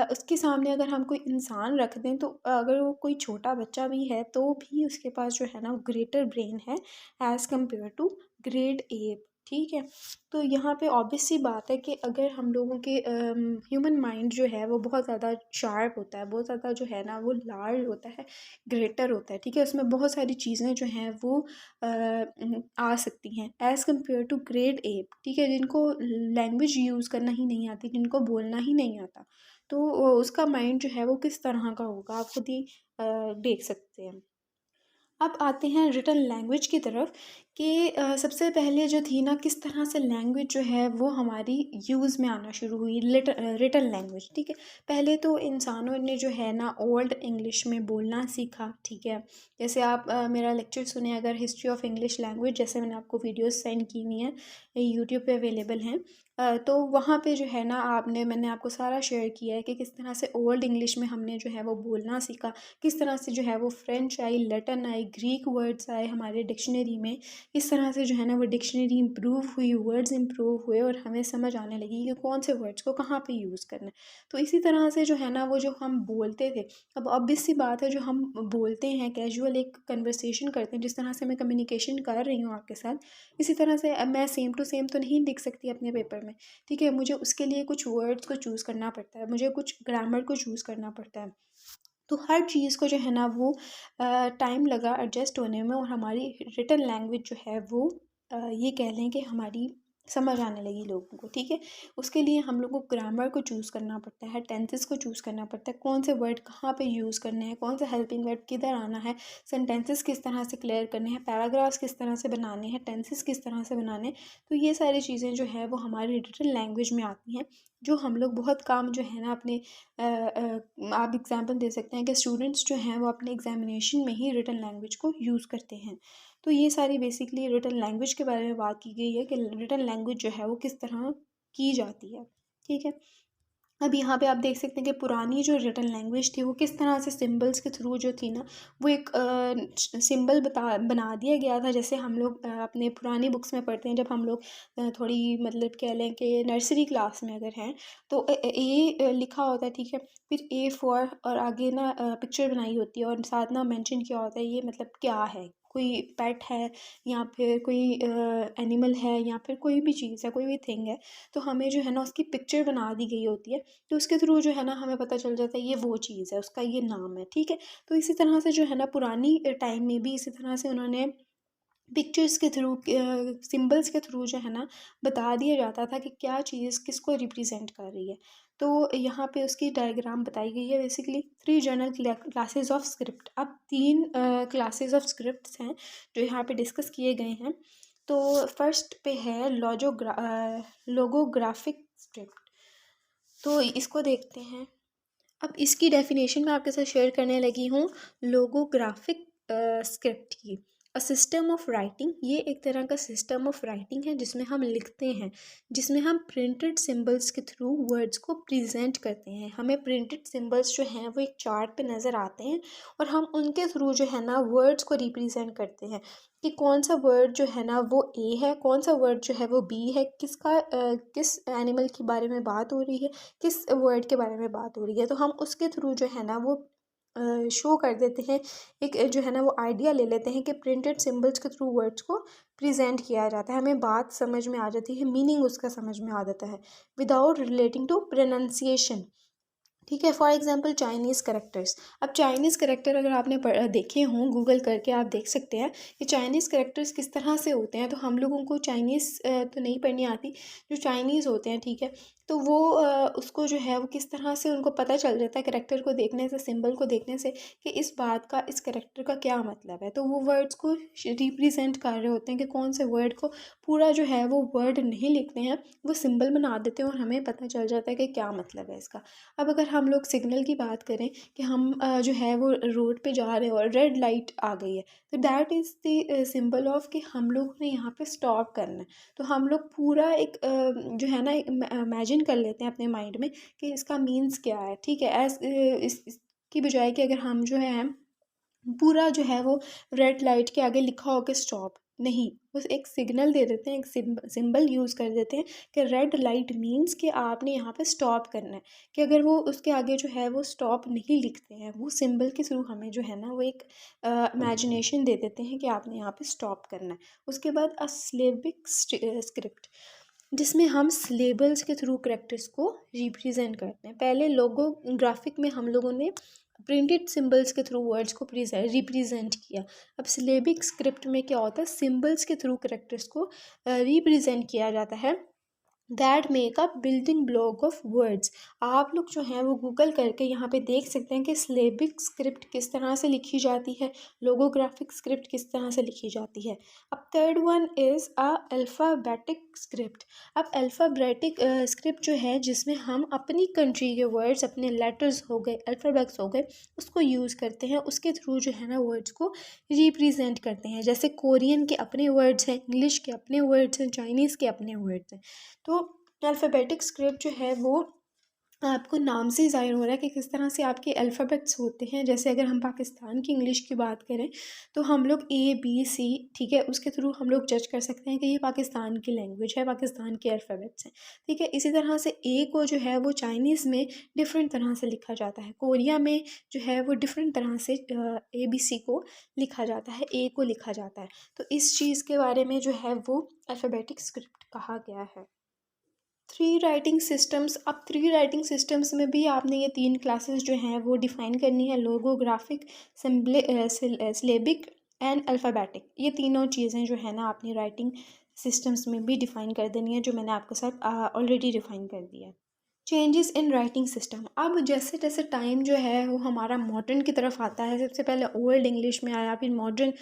उसके सामने अगर हम कोई इंसान रख दें, तो अगर वो कोई छोटा बच्चा भी है तो भी उसके पास जो है ना वो ग्रेटर ब्रेन है as compare to great ape, ठीक है। तो यहाँ पे ऑब्वियस सी बात है कि अगर हम लोगों के ह्यूमन माइंड जो है वो बहुत ज़्यादा शार्प होता है, बहुत ज़्यादा जो है ना वो लार्ज होता है, ग्रेटर होता है, ठीक है, उसमें बहुत सारी चीज़ें जो हैं वो आ सकती हैं as compare to great ape, ठीक है, जिनको लैंग्वेज यूज़ करना ही नहीं आती, जिनको बोलना ही नहीं आता। तो उसका माइंड जो है वो किस तरह का होगा, आप खुद ही देख सकते हैं। अब आते हैं रिटन लैंग्वेज की तरफ कि सबसे पहले जो थी ना किस तरह से लैंग्वेज जो है वो हमारी यूज़ में आना शुरू हुई, रिटन लैंग्वेज, ठीक है। पहले तो इंसानों ने जो है ना ओल्ड इंग्लिश में बोलना सीखा, ठीक है। जैसे आप मेरा लेक्चर सुने अगर हिस्ट्री ऑफ इंग्लिश लैंग्वेज, जैसे मैंने आपको वीडियोस सेंड की हुई हैं, यूट्यूब पे अवेलेबल हैं, तो वहाँ पे जो है ना मैंने आपको सारा शेयर किया है कि किस तरह से ओल्ड इंग्लिश में हमने जो है वो बोलना सीखा, किस तरह से जो है वो फ्रेंच आई, लैटिन आई, ग्रीक वर्ड्स आए हमारे डिक्शनरी में, किस तरह से जो है ना वो डिक्शनरी इम्प्रूव हुई, वर्ड्स इम्प्रूव हुए और हमें समझ आने लगी कि कौन से वर्ड्स को कहाँ पे यूज़ करना है। तो इसी तरह से जो है ना वो जो हम बोलते थे, अब ऑब्वियस सी बात है जो हम बोलते हैं कैजुअल एक कन्वर्सेशन करते हैं, जिस तरह से मैं कम्युनिकेशन कर रही हूँ आपके साथ, इसी तरह से अब मैं सेम टू सेम तो नहीं लिख सकती अपने पेपर में, ठीक है। मुझे उसके लिए कुछ वर्ड्स को चूज़ करना पड़ता है, मुझे कुछ ग्रामर को चूज़ करना पड़ता है। तो हर चीज़ को जो है ना वो टाइम लगा एडजस्ट होने में, और हमारी रिटन लैंग्वेज जो है वो ये कह लें कि हमारी समझ आने लगी लोगों को, ठीक है। उसके लिए हम लोग को ग्रामर को चूज़ करना पड़ता है, टेंसेस को चूज़ करना पड़ता है, कौन से वर्ड कहाँ पे यूज़ करने हैं, कौन सा हेल्पिंग वर्ड किधर आना है, सेंटेंसेस किस तरह से क्लियर करने हैं, पैराग्राफ्स किस तरह से बनाने हैं, टेंसेस किस तरह से बनाने हैं। तो ये सारी चीज़ें जो है वो हमारी रिटन लैंग्वेज में आती हैं, जो हम लोग बहुत काम जो है ना अपने आप एग्ज़ाम्पल दे सकते हैं कि स्टूडेंट्स जो हैं वो अपने एग्ज़ामिनेशन में ही रिटन लैंग्वेज को यूज़ करते हैं। तो ये सारी बेसिकली रिटन लैंग्वेज के बारे में बात की गई है कि रिटन लैंग्वेज जो है वो किस तरह की जाती है, ठीक है। अब यहाँ पे आप देख सकते हैं कि पुरानी जो रिटन लैंग्वेज थी वो किस तरह से सिंबल्स के थ्रू जो थी ना वो एक सिंबल बना दिया गया था। जैसे हम लोग अपने पुरानी बुक्स में पढ़ते हैं, जब हम लोग थोड़ी मतलब कह लें कि नर्सरी क्लास में अगर हैं तो ए लिखा होता है, ठीक है। फिर ए फॉर और आगे ना पिक्चर बनाई होती है और साथ ना मेंशन किया होता है ये मतलब क्या है, कोई पेट है या फिर कोई एनिमल है या फिर कोई भी चीज़ है, कोई भी थिंग है। तो हमें जो है ना उसकी पिक्चर बना दी गई होती है, तो उसके थ्रू जो है ना हमें पता चल जाता है ये वो चीज़ है, उसका ये नाम है, ठीक है। तो इसी तरह से जो है ना पुरानी टाइम में भी इसी तरह से उन्होंने पिक्चर्स के थ्रू सिंबल्स के थ्रू जो है ना बता दिया जाता था कि क्या चीज़ किसको रिप्रेजेंट कर रही है। तो यहाँ पे उसकी डायग्राम बताई गई है, basically 3 general classes of script. अब 3 क्लासेस ऑफ स्क्रिप्ट्स हैं जो यहाँ पे डिस्कस किए गए हैं। तो फर्स्ट पे है लोगोग्राफिक स्क्रिप्ट। तो इसको देखते हैं। अब इसकी डेफिनेशन मैं आपके साथ शेयर करने लगी हूँ लोगोग्राफिक स्क्रिप्ट की। अ सिस्टम ऑफ राइटिंग, ये एक तरह का सिस्टम ऑफ राइटिंग है जिसमें हम लिखते हैं, जिसमें हम प्रिंटेड सिंबल्स के थ्रू वर्ड्स को प्रेजेंट करते हैं। हमें प्रिंटेड सिंबल्स जो हैं वो एक चार्ट पे नज़र आते हैं और हम उनके थ्रू जो है ना वर्ड्स को रिप्रेजेंट करते हैं कि कौन सा वर्ड जो है ना वो ए है, कौन सा वर्ड जो है वो बी है, किस एनिमल के बारे में बात हो रही है, किस वर्ड के बारे में बात हो रही है। तो हम उसके थ्रू जो है ना वो शो कर देते हैं, एक जो है ना वो आइडिया ले लेते हैं कि प्रिंटेड सिंबल्स के थ्रू वर्ड्स को प्रेजेंट किया जाता है। हमें बात समझ में आ जाती है, मीनिंग उसका समझ में आ जाता है विदाउट रिलेटिंग टू प्रोनाउंसिएशन, ठीक है। For example Chinese characters. अब चाइनीज़ करेक्टर अगर आपने देखे हों गूगल करके आप देख सकते हैं कि चाइनीज़ करेक्टर्स किस तरह से होते हैं। तो हम लोगों को चाइनीज़ तो नहीं पढ़नी आती, जो चाइनीज़ होते हैं, ठीक है। तो वो उसको जो है वो किस तरह से उनको पता चल जाता है करेक्टर को देखने से, सिंबल को देखने से कि इस बात का, इस करेक्टर का क्या मतलब है। तो वो वर्ड्स को रिप्रेजेंट कर रहे होते हैं कि कौन से वर्ड को पूरा जो है वो वर्ड नहीं लिखते हैं, वो सिंबल बना देते हैं और हमें पता चल जाता है कि क्या मतलब है इसका। अब अगर हम लोग सिग्नल की बात करें कि हम जो है वो रोड पे जा रहे हैं और रेड लाइट आ गई है, तो that is the symbol of कि हम लोग ने यहाँ पे स्टॉप करना है। तो हम लोग पूरा एक जो है ना इमेजिन कर लेते हैं अपने माइंड में कि इसका मीन्स क्या है, ठीक है। इसकी बजाय कि अगर हम जो है पूरा जो है वो रेड लाइट के आगे लिखा हो कि स्टॉप, नहीं, बस एक सिग्नल दे देते हैं, एक सिंबल यूज़ कर देते हैं कि रेड लाइट मीन्स कि आपने यहाँ पे स्टॉप करना है। कि अगर वो उसके आगे जो है वो स्टॉप नहीं लिखते हैं, वो सिंबल के थ्रू हमें जो है ना वो एक इमेजिनेशन दे देते हैं कि आपने यहाँ पे स्टॉप करना है। उसके बाद सिलेबिक स्क्रिप्ट, जिसमें हम सिलेबल्स के थ्रू करेक्टर्स को रिप्रेजेंट करते हैं। पहले लोगोग्राफिक में हम लोगों ने प्रिंटेड सिंबल्स के थ्रू वर्ड्स को रिप्रेजेंट किया। अब सिलेबिक स्क्रिप्ट में क्या होता है, सिंबल्स के थ्रू करेक्टर्स को रिप्रेजेंट किया जाता है। That make a building block of words. आप लोग जो हैं वो गूगल करके यहाँ पे देख सकते हैं कि सिलेबिक स्क्रिप्ट किस तरह से लिखी जाती है, लोगोग्राफिक स्क्रिप्ट किस तरह से लिखी जाती है। अब third one is a alphabetic script. अब अल्फ़ाबेटिक स्क्रिप्ट जो है जिसमें हम अपनी कंट्री के वर्ड्स, अपने लेटर्स हो गए, अल्फ़ाबेट्स हो गए, उसको यूज़ करते हैं, उसके थ्रू जो है ना वर्ड्स को रिप्रेजेंट करते हैं। जैसे कोरियन के अपने वर्ड्स हैं, इंग्लिश के अपने वर्ड्स हैं, चाइनीज़ के अपने वर्ड्स हैं। तो अल्फ़ाबेटिक स्क्रिप्ट जो है वो आपको नाम से ही ज़ाहिर हो रहा है कि किस तरह से आपके अल्फ़ाबेट्स होते हैं। जैसे अगर हम पाकिस्तान की इंग्लिश की बात करें तो हम लोग ए बी सी, ठीक है, उसके थ्रू हम लोग जज कर सकते हैं कि ये पाकिस्तान की लैंग्वेज है, पाकिस्तान के अल्फ़ाबेट्स हैं, ठीक है। इसी तरह से ए को जो है वो चाइनीज़ में डिफरेंट तरह से लिखा जाता है, कोरिया में जो है वो डिफरेंट तरह से ए बी सी को लिखा जाता है, ए को लिखा जाता है। तो इस चीज़ के बारे में जो है वो अल्फ़ाबेटिक स्क्रिप्ट कहा गया है। थ्री राइटिंग सिस्टम्स, अब थ्री राइटिंग सिस्टम्स में भी आपने ये तीन क्लासेस जो हैं वो डिफ़ाइन करनी है, लोगोग्राफिक, सिलेबिक एंड अल्फ़ाबेटिक। ये तीनों चीज़ें जो है ना आपने राइटिंग सिस्टम्स में भी डिफ़ाइन कर देनी है, जो मैंने आपके साथ ऑलरेडी डिफ़ाइन कर दिया है। चेंजेस इन राइटिंग सिस्टम, अब जैसे जैसे टाइम जो है वो हमारा मॉडर्न की तरफ आता है, सबसे पहले ओल्ड इंग्लिश में आया, फिर मॉडर्न,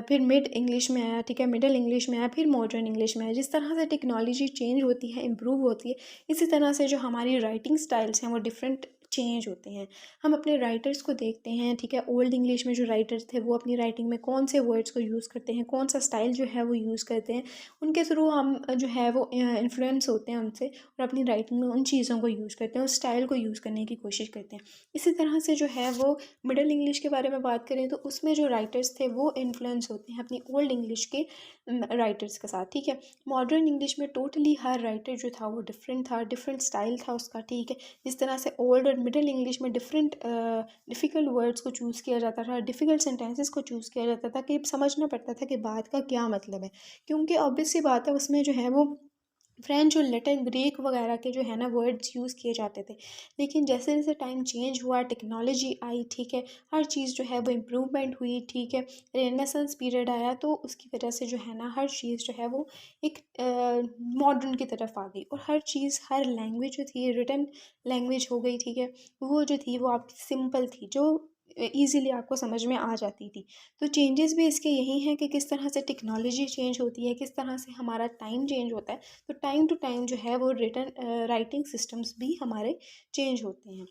फिर मिड इंग्लिश में आया, ठीक है, मिडल इंग्लिश में आया, फिर मॉडर्न इंग्लिश में आया। जिस तरह से टेक्नोलॉजी चेंज होती है, इम्प्रूव होती है, इसी तरह से जो हमारी राइटिंग स्टाइल्स हैं वो डिफरेंट चेंज होते हैं। हम अपने राइटर्स को देखते हैं, ठीक है, ओल्ड इंग्लिश में जो राइटर्स थे वो अपनी राइटिंग में कौन से वर्ड्स को यूज़ करते हैं, कौन सा स्टाइल जो है वो यूज़ करते हैं, उनके थ्रू हम जो है वो इन्फ्लुएंस होते हैं उनसे, और अपनी राइटिंग में उन चीज़ों को यूज़ करते हैं, उस स्टाइल को यूज़ करने की कोशिश करते हैं। इसी तरह से जो है वो मिडल इंग्लिश के बारे में बात करें तो उसमें जो राइटर्स थे वो इन्फ्लुएंस होते हैं अपनी ओल्ड इंग्लिश के राइटर्स के साथ, ठीक है। मॉडर्न इंग्लिश में टोटली हर राइटर जो था वो डिफरेंट था, डिफरेंट स्टाइल था उसका, ठीक है। जिस तरह से ओल्ड और मिडल इंग्लिश में डिफरेंट डिफ़िकल्ट वर्ड्स को चूज़ किया जाता था, डिफ़िकल्ट सेंटेंसेस को चूज़ किया जाता था कि समझना पड़ता था कि बात का क्या मतलब है, क्योंकि ऑब्वियस सी बात है उसमें जो है वो फ्रेंच और लैटिन, ग्रीक वगैरह के जो है ना वर्ड्स यूज़ किए जाते थे। लेकिन जैसे जैसे टाइम चेंज हुआ, टेक्नोलॉजी आई, ठीक है, हर चीज़ जो है वो इम्प्रूवमेंट हुई, ठीक है, रेनेसांस पीरियड आया, तो उसकी वजह से जो है ना हर चीज़ जो है वो एक मॉडर्न की तरफ आ गई, और हर चीज़, हर लैंग्वेज जो थी रिटन लैंग्वेज हो गई, ठीक है, वो जो थी वो आपकी सिंपल थी, जो ईज़िली आपको समझ में आ जाती थी। तो चेंजेस भी इसके यही हैं कि किस तरह से टेक्नोलॉजी चेंज होती है, किस तरह से हमारा टाइम चेंज होता है। तो टाइम टू टाइम जो है वो रिटन राइटिंग सिस्टम्स भी हमारे चेंज होते हैं।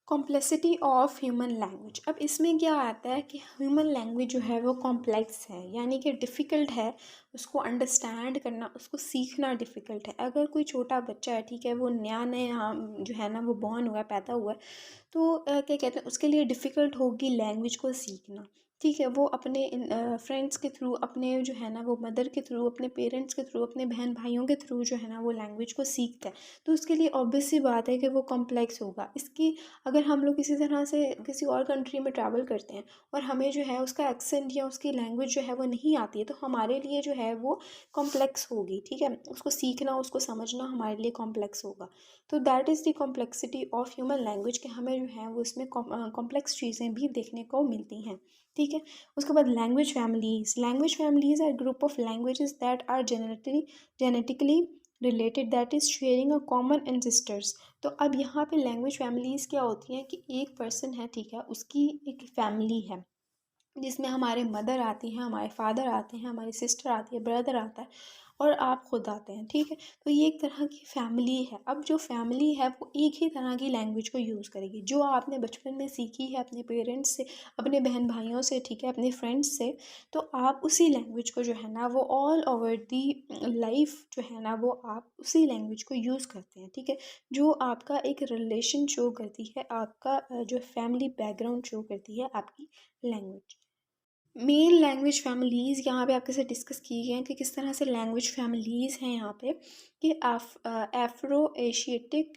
कॉम्प्लेक्सिटी ऑफ ह्यूमन लैंग्वेज, अब इसमें क्या आता है कि ह्यूमन लैंग्वेज जो है वो कॉम्प्लेक्स है, यानी कि डिफ़िकल्ट है, उसको अंडरस्टैंड करना, उसको सीखना डिफ़िकल्ट है। अगर कोई छोटा बच्चा है, ठीक है, वो नया नया जो है ना वो बॉर्न हुआ है, पैदा हुआ है, तो क्या कहते हैं, उसके लिए डिफ़िकल्ट होगी लैंग्वेज को सीखना, ठीक है। वो अपने फ्रेंड्स के थ्रू, अपने जो है ना वो मदर के थ्रू, अपने पेरेंट्स के थ्रू, अपने बहन भाइयों के थ्रू जो है ना वो लैंग्वेज को सीखता है। तो उसके लिए ऑब्वियस सी बात है कि वो कॉम्प्लेक्स होगा। इसकी, अगर हम लोग किसी तरह से किसी और कंट्री में ट्रैवल करते हैं और हमें जो है उसका एक्सेंट या उसकी लैंग्वेज जो है वो नहीं आती है, तो हमारे लिए जो है वो कॉम्प्लेक्स होगी, ठीक है। उसको सीखना, उसको समझना हमारे लिए कॉम्प्लेक्स होगा। तो that is the complexity of human language, कि हमें जो है वो इसमें कॉम्प्लेक्स चीज़ें भी देखने को मिलती हैं, ठीक है। उसके बाद language families are group of languages that are genetically related, that is sharing a common ancestors. तो अब यहाँ पे लैंग्वेज फैमिलीज़ क्या होती हैं कि एक पर्सन है, ठीक है, उसकी एक फैमिली है जिसमें हमारे मदर आती हैं, हमारे फादर आते हैं, हमारी सिस्टर आती है, ब्रदर आता है, और आप खुद आते हैं, ठीक है। तो ये एक तरह की फैमिली है। अब जो फैमिली है वो एक ही तरह की लैंग्वेज को यूज़ करेगी, जो आपने बचपन में सीखी है अपने पेरेंट्स से, अपने बहन भाइयों से, ठीक है, अपने फ्रेंड्स से, तो आप उसी लैंग्वेज को जो है ना वो ऑल ओवर दी लाइफ जो है ना वो आप उसी लैंग्वेज को यूज़ करते हैं, ठीक है। जो आपका एक रिलेशन शो करती है, आपका जो फैमिली बैकग्राउंड शो करती है आपकी लैंग्वेज। मेन लैंग्वेज फैमिलीज़ यहाँ पे आपके साथ डिस्कस की गई हैं कि किस तरह से लैंग्वेज फैमिलीज़ हैं यहाँ पे, कि Afro Asiatic,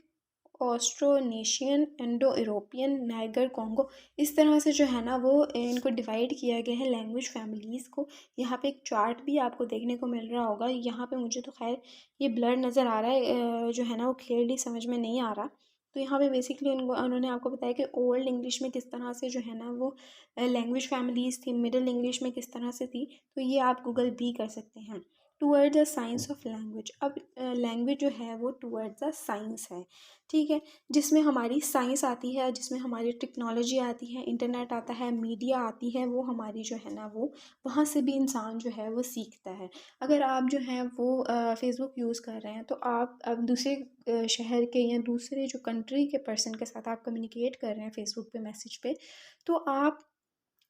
Austronesian, Indo European, Niger Congo, इस तरह से जो है ना वो इनको डिवाइड किया गया है लैंग्वेज फैमिलीज़ को। यहाँ पे एक चार्ट भी आपको देखने को मिल रहा होगा, यहाँ पे मुझे तो खैर ये ब्लर नज़र आ रहा है, जो है ना वो क्लियरली समझ में नहीं आ रहा। तो यहाँ पे बेसिकली उन्होंने आपको बताया कि ओल्ड इंग्लिश में किस तरह से जो है ना वो लैंग्वेज फैमिलीज़ थी, मिडिल इंग्लिश में किस तरह से थी, तो ये आप गूगल भी कर सकते हैं। Towards the science of language, अब लैंग्वेज जो है वो टूवर्ड्स द साइंस है, ठीक है, जिसमें हमारी साइंस आती है, जिसमें हमारी टेक्नोलॉजी आती है, इंटरनेट आता है, मीडिया आती है, वो हमारी जो है ना वो वहाँ से भी इंसान जो है वो सीखता है। अगर आप जो है वो फेसबुक यूज़ कर रहे हैं, तो आप अब दूसरे शहर के या दूसरे जो कंट्री के पर्सन के साथ आप कम्युनिकेट कर रहे हैं फेसबुक पे, मैसेज पे, तो आप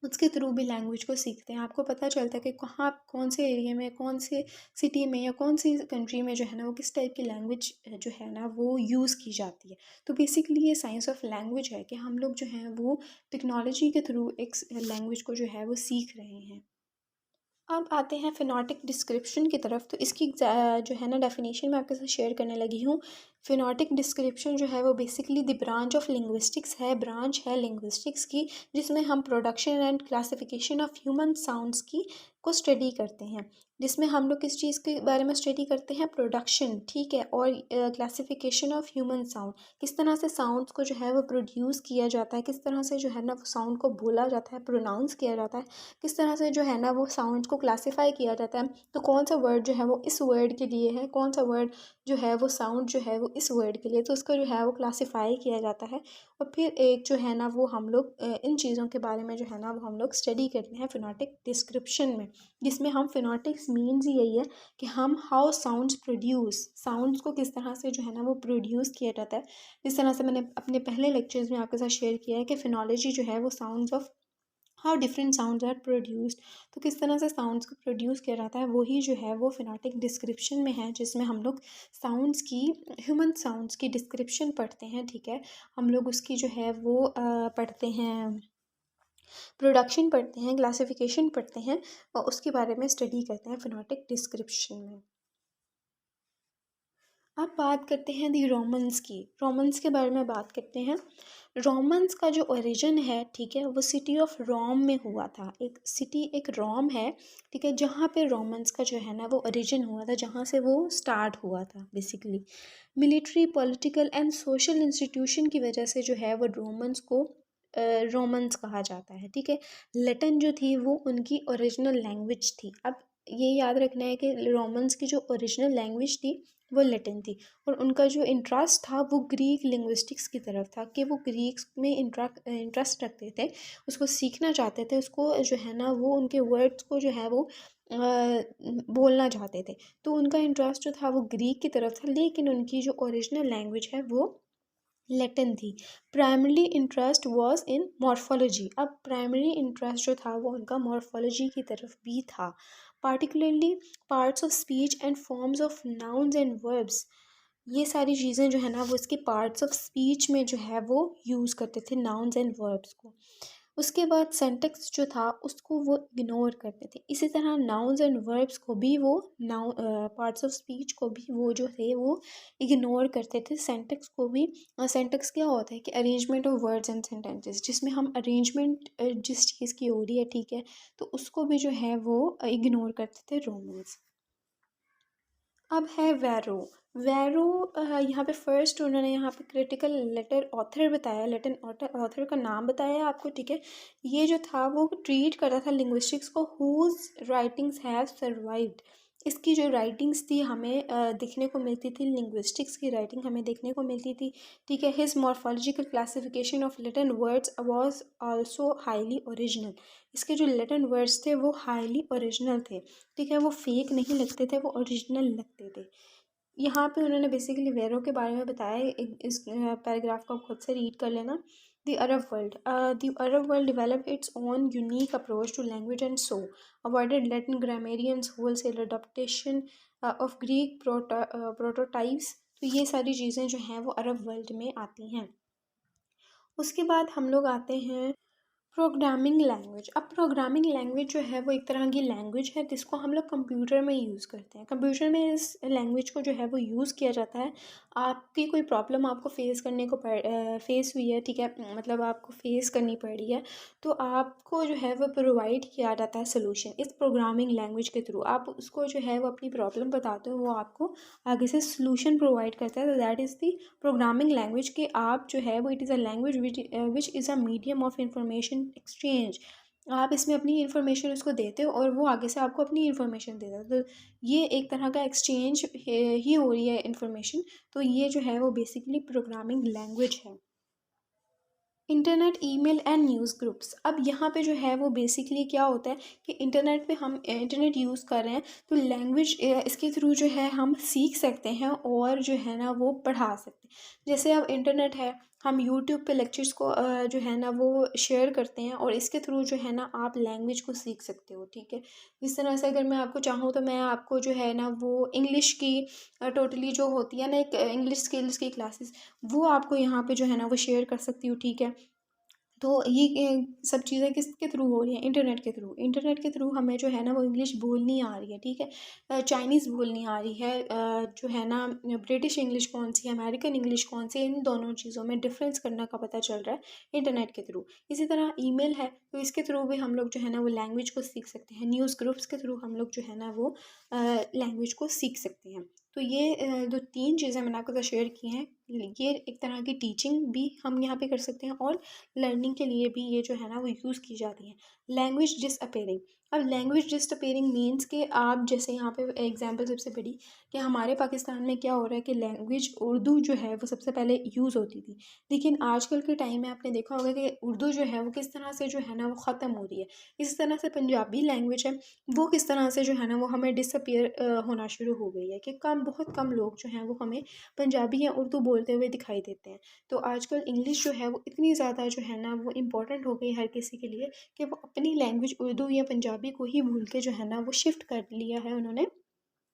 उसके थ्रू भी लैंग्वेज को सीखते हैं। आपको पता चलता है कि कहाँ कौन से एरिया में, कौन से सिटी में या कौन सी कंट्री में जो है ना वो किस टाइप की लैंग्वेज जो है ना वो यूज़ की जाती है। तो बेसिकली ये साइंस ऑफ लैंग्वेज है कि हम लोग जो हैं वो टेक्नोलॉजी के थ्रू एक लैंग्वेज को जो है वो सीख रहे हैं। अब आते हैं फ़िनोटिक डिस्क्रिप्शन की तरफ। तो इसकी जो है ना डेफिनेशन मैं आपके साथ शेयर करने लगी हूँ। फ़िनोटिक डिस्क्रिप्शन जो है वो basically the branch of linguistics है, ब्रांच है लिंग्विस्टिक्स की, जिसमें हम production and classification of human sounds की को स्टडी करते हैं। जिसमें हम लोग किस चीज़ के बारे में स्टडी करते हैं, प्रोडक्शन, ठीक है, और क्लासिफिकेशन ऑफ ह्यूमन साउंड, किस तरह से साउंड्स को जो है वो प्रोड्यूस किया जाता है, किस तरह से जो है ना वो साउंड को बोला जाता है, प्रोनाउंस किया जाता है, किस तरह से जो है ना वो साउंड्स को क्लासीफाई किया जाता है। तो कौन सा वर्ड जो है वो इस वर्ड के लिए है, कौन सा वर्ड जो है वो साउंड जो है वो इस वर्ड के लिए, तो उसको जो है वो क्लासीफाई किया जाता है। और फिर एक जो है ना वो हम लोग इन चीज़ों के बारे में जो है ना वो हम लोग स्टडी करते हैं फ़िनोटिक डिस्क्रिप्शन में, जिसमें हम फ़िनोटिक्स मीन्स यही है कि हम हाउ साउंड्स प्रोड्यूस, साउंड्स को किस तरह से जो है ना वो प्रोड्यूस किया जाता है। जिस तरह से मैंने अपने पहले लेक्चर्स में आपके साथ शेयर किया है कि फ़िनोलॉजी जो है वो sounds of how different sounds are produced, तो किस तरह से साउंड्स को प्रोड्यूस किया जाता है, वही जो है वो फिनोटिक डिस्क्रिप्शन में है, जिसमें हम लोग साउंड्स की, ह्यूमन साउंड्स की डिस्क्रिप्शन पढ़ते हैं, ठीक है। हम लोग उसकी जो है वो पढ़ते हैं, प्रोडक्शन पढ़ते हैं, क्लासिफिकेशन पढ़ते हैं, और उसके बारे में स्टडी करते हैं फिनोटिक डिस्क्रिप्शन में। अब बात करते हैं दी रोमन्स की, रोमन्स के बारे में बात करते हैं। रोमन्स का जो ओरिजिन है, ठीक है, वो सिटी ऑफ रोम में हुआ था। एक सिटी, एक रोम है, ठीक है, जहाँ पे रोमन्स का जो है ना वो ओरिजिन हुआ था, जहाँ से वो स्टार्ट हुआ था basically. Military, political and social institution की वजह से जो है वो रोमन्स को रोमन्स कहा जाता है, ठीक है। लैटिन जो थी वो उनकी ओरिजिनल लैंग्वेज थी। अब ये याद रखना है कि रोमन्स की जो ओरिजिनल लैंग्वेज थी वो लैटिन थी, और उनका जो इंटरेस्ट था वो ग्रीक लिंग्विस्टिक्स की तरफ था, कि वो ग्रीक्स में इंटरेस्ट रखते थे, उसको सीखना चाहते थे, उसको जो है ना वो उनके वर्ड्स को जो है वो बोलना चाहते थे। तो उनका इंटरेस्ट जो था वो ग्रीक की तरफ था, लेकिन उनकी जो ओरिजिनल लैंग्वेज है वो लैटिन थी। Primary interest was in morphology. अब प्राइमरी इंटरेस्ट जो था वो उनका मॉर्फोलॉजी की तरफ भी था, particularly parts of speech and forms of nouns and verbs. ये सारी चीज़ें जो है ना वो इसके पार्ट्स ऑफ स्पीच में जो है वो यूज़ करते थे, नाउन्स एंड वर्ब्स को। उसके बाद सेंटेक्स जो था उसको वो इग्नोर करते थे। इसी तरह नाउन्स एंड वर्ब्स को भी वो पार्ट्स ऑफ स्पीच को भी वो जो थे वो इग्नोर करते थे। सेंटेक्स को भी, सेंटेक्स क्या होता है कि arrangement of words and sentences, जिसमें हम अरेंजमेंट जिस चीज़ की हो रही है, ठीक है, तो उसको भी जो है वो इग्नोर करते थे रोमन्स। अब है वैरो। वैरो यहाँ पे फर्स्ट उन्होंने यहाँ पे क्रिटिकल लेटर ऑथर बताया, लेटिन ऑथर का नाम बताया आपको, ठीक है। ये जो था वो ट्रीट करता था लिंग्विस्टिक्स को, हुज राइटिंग्स हैव सर्वाइव्ड। इसकी जो राइटिंग्स थी हमें देखने को मिलती थी, लिंग्विस्टिक्स की राइटिंग हमें देखने को मिलती थी, ठीक है। His morphological classification of Latin words was also highly original. इसके जो लेटिन वर्ड्स थे वो हाईली ओरिजिनल थे, ठीक है, वो फेक नहीं लगते थे, वो ओरिजिनल लगते थे। यहाँ पे उन्होंने बेसिकली वेरो के बारे में बताया है। इस पैराग्राफ को आप खुद से रीड कर लेना। The Arab world, the Arab world develop its own unique approach to language and so avoided Latin grammarians wholesale adoption of Greek prototypes. तो ये सारी चीज़ें जो हैं वो अरब वर्ल्ड में आती हैं। उसके बाद हम लोग आते हैं प्रोग्रामिंग लैंग्वेज। अब प्रोग्रामिंग लैंग्वेज जो है वो एक तरह की लैंग्वेज है जिसको हम लोग कंप्यूटर में यूज़ करते हैं। कंप्यूटर में इस लैंग्वेज को जो है वो यूज़ किया जाता है। आपकी कोई प्रॉब्लम आपको फेस हुई है, ठीक है, मतलब आपको फेस करनी पड़ी है, तो आपको जो है वो प्रोवाइड किया जाता है सोल्यूशन इस प्रोग्रामिंग लैंग्वेज के थ्रू। आप उसको जो है वो अपनी प्रॉब्लम बताते हो, वो आपको आगे से सोल्यूशन प्रोवाइड करता है। तो that is the programming language के आप जो है वो it is a language which is a medium of information exchange. आप इसमें अपनी इन्फॉर्मेशन उसको देते हो और वो आगे से आपको अपनी इन्फॉर्मेशन देता है। तो ये एक तरह का एक्सचेंज ही हो रही है इन्फॉर्मेशन। तो ये जो है वो बेसिकली प्रोग्रामिंग लैंग्वेज है। Internet, email and news groups. अब यहाँ पे जो है वो बेसिकली क्या होता है कि इंटरनेट पे हम इंटरनेट यूज़ कर रहे हैं, तो लैंग्वेज इसके थ्रू जो है हम सीख सकते हैं और जो है ना वो पढ़ा सकते हैं। जैसे अब इंटरनेट है, हम यूट्यूब पे लेक्चर्स को जो है ना वो शेयर करते हैं और इसके थ्रू जो है ना आप लैंग्वेज को सीख सकते हो, ठीक है। जिस तरह से अगर मैं आपको चाहूँ तो मैं आपको जो है ना वो इंग्लिश की टोटली जो होती है ना एक इंग्लिश स्किल्स की क्लासेस, वो आपको यहाँ पे जो है ना वो शेयर कर सकती हूँ, ठीक है। तो ये सब चीज़ें किसके थ्रू हो रही हैं? इंटरनेट के थ्रू। इंटरनेट के थ्रू हमें जो है ना वो इंग्लिश बोलनी आ रही है, ठीक है। चाइनीज़ बोलनी आ रही है, जो है ना ब्रिटिश इंग्लिश कौन सी है, अमेरिकन इंग्लिश कौन सी है, इन दोनों चीज़ों में डिफ़रेंस करने का पता चल रहा है इंटरनेट के थ्रू। इसी तरह ईमेल है, तो इसके थ्रू भी हम लोग जो है ना वो लैंग्वेज को सीख सकते हैं। न्यूज़ ग्रुप्स के थ्रू हम लोग जो है ना वो लैंग्वेज को सीख सकते हैं। तो ये जो 3 चीज़ें मैंने आपके साथ शेयर की हैं, ये एक तरह की टीचिंग भी हम यहाँ पे कर सकते हैं और लर्निंग के लिए भी ये जो है ना वो यूज़ की जाती हैं। Language disappearing. अब लैंग्वेज डिसअपेयरिंग मीन्स कि आप जैसे यहाँ पे एग्जांपल सबसे बड़ी कि हमारे पाकिस्तान में क्या हो रहा है कि लैंग्वेज उर्दू जो है वो सबसे पहले यूज़ होती थी। लेकिन आजकल के टाइम में आपने देखा होगा कि उर्दू जो है वो किस तरह से जो है ना वो ख़त्म हो रही है। इस तरह से पंजाबी लैंग्वेज है वो किस तरह से जो है ना वो हमें डिसअपेयर होना शुरू हो गई है कि बहुत कम लोग जो हैं वो हमें पंजाबी या उर्दू बोलते हुए दिखाई देते हैं। तो आजकल इंग्लिश जो है वो इतनी ज़्यादा जो है ना वो इम्पोर्टेंट हो गई हर किसी के लिए कि वो अपनी लैंग्वेज उर्दू या पंजाबी को ही भूल के जो है ना वो शिफ्ट कर लिया है उन्होंने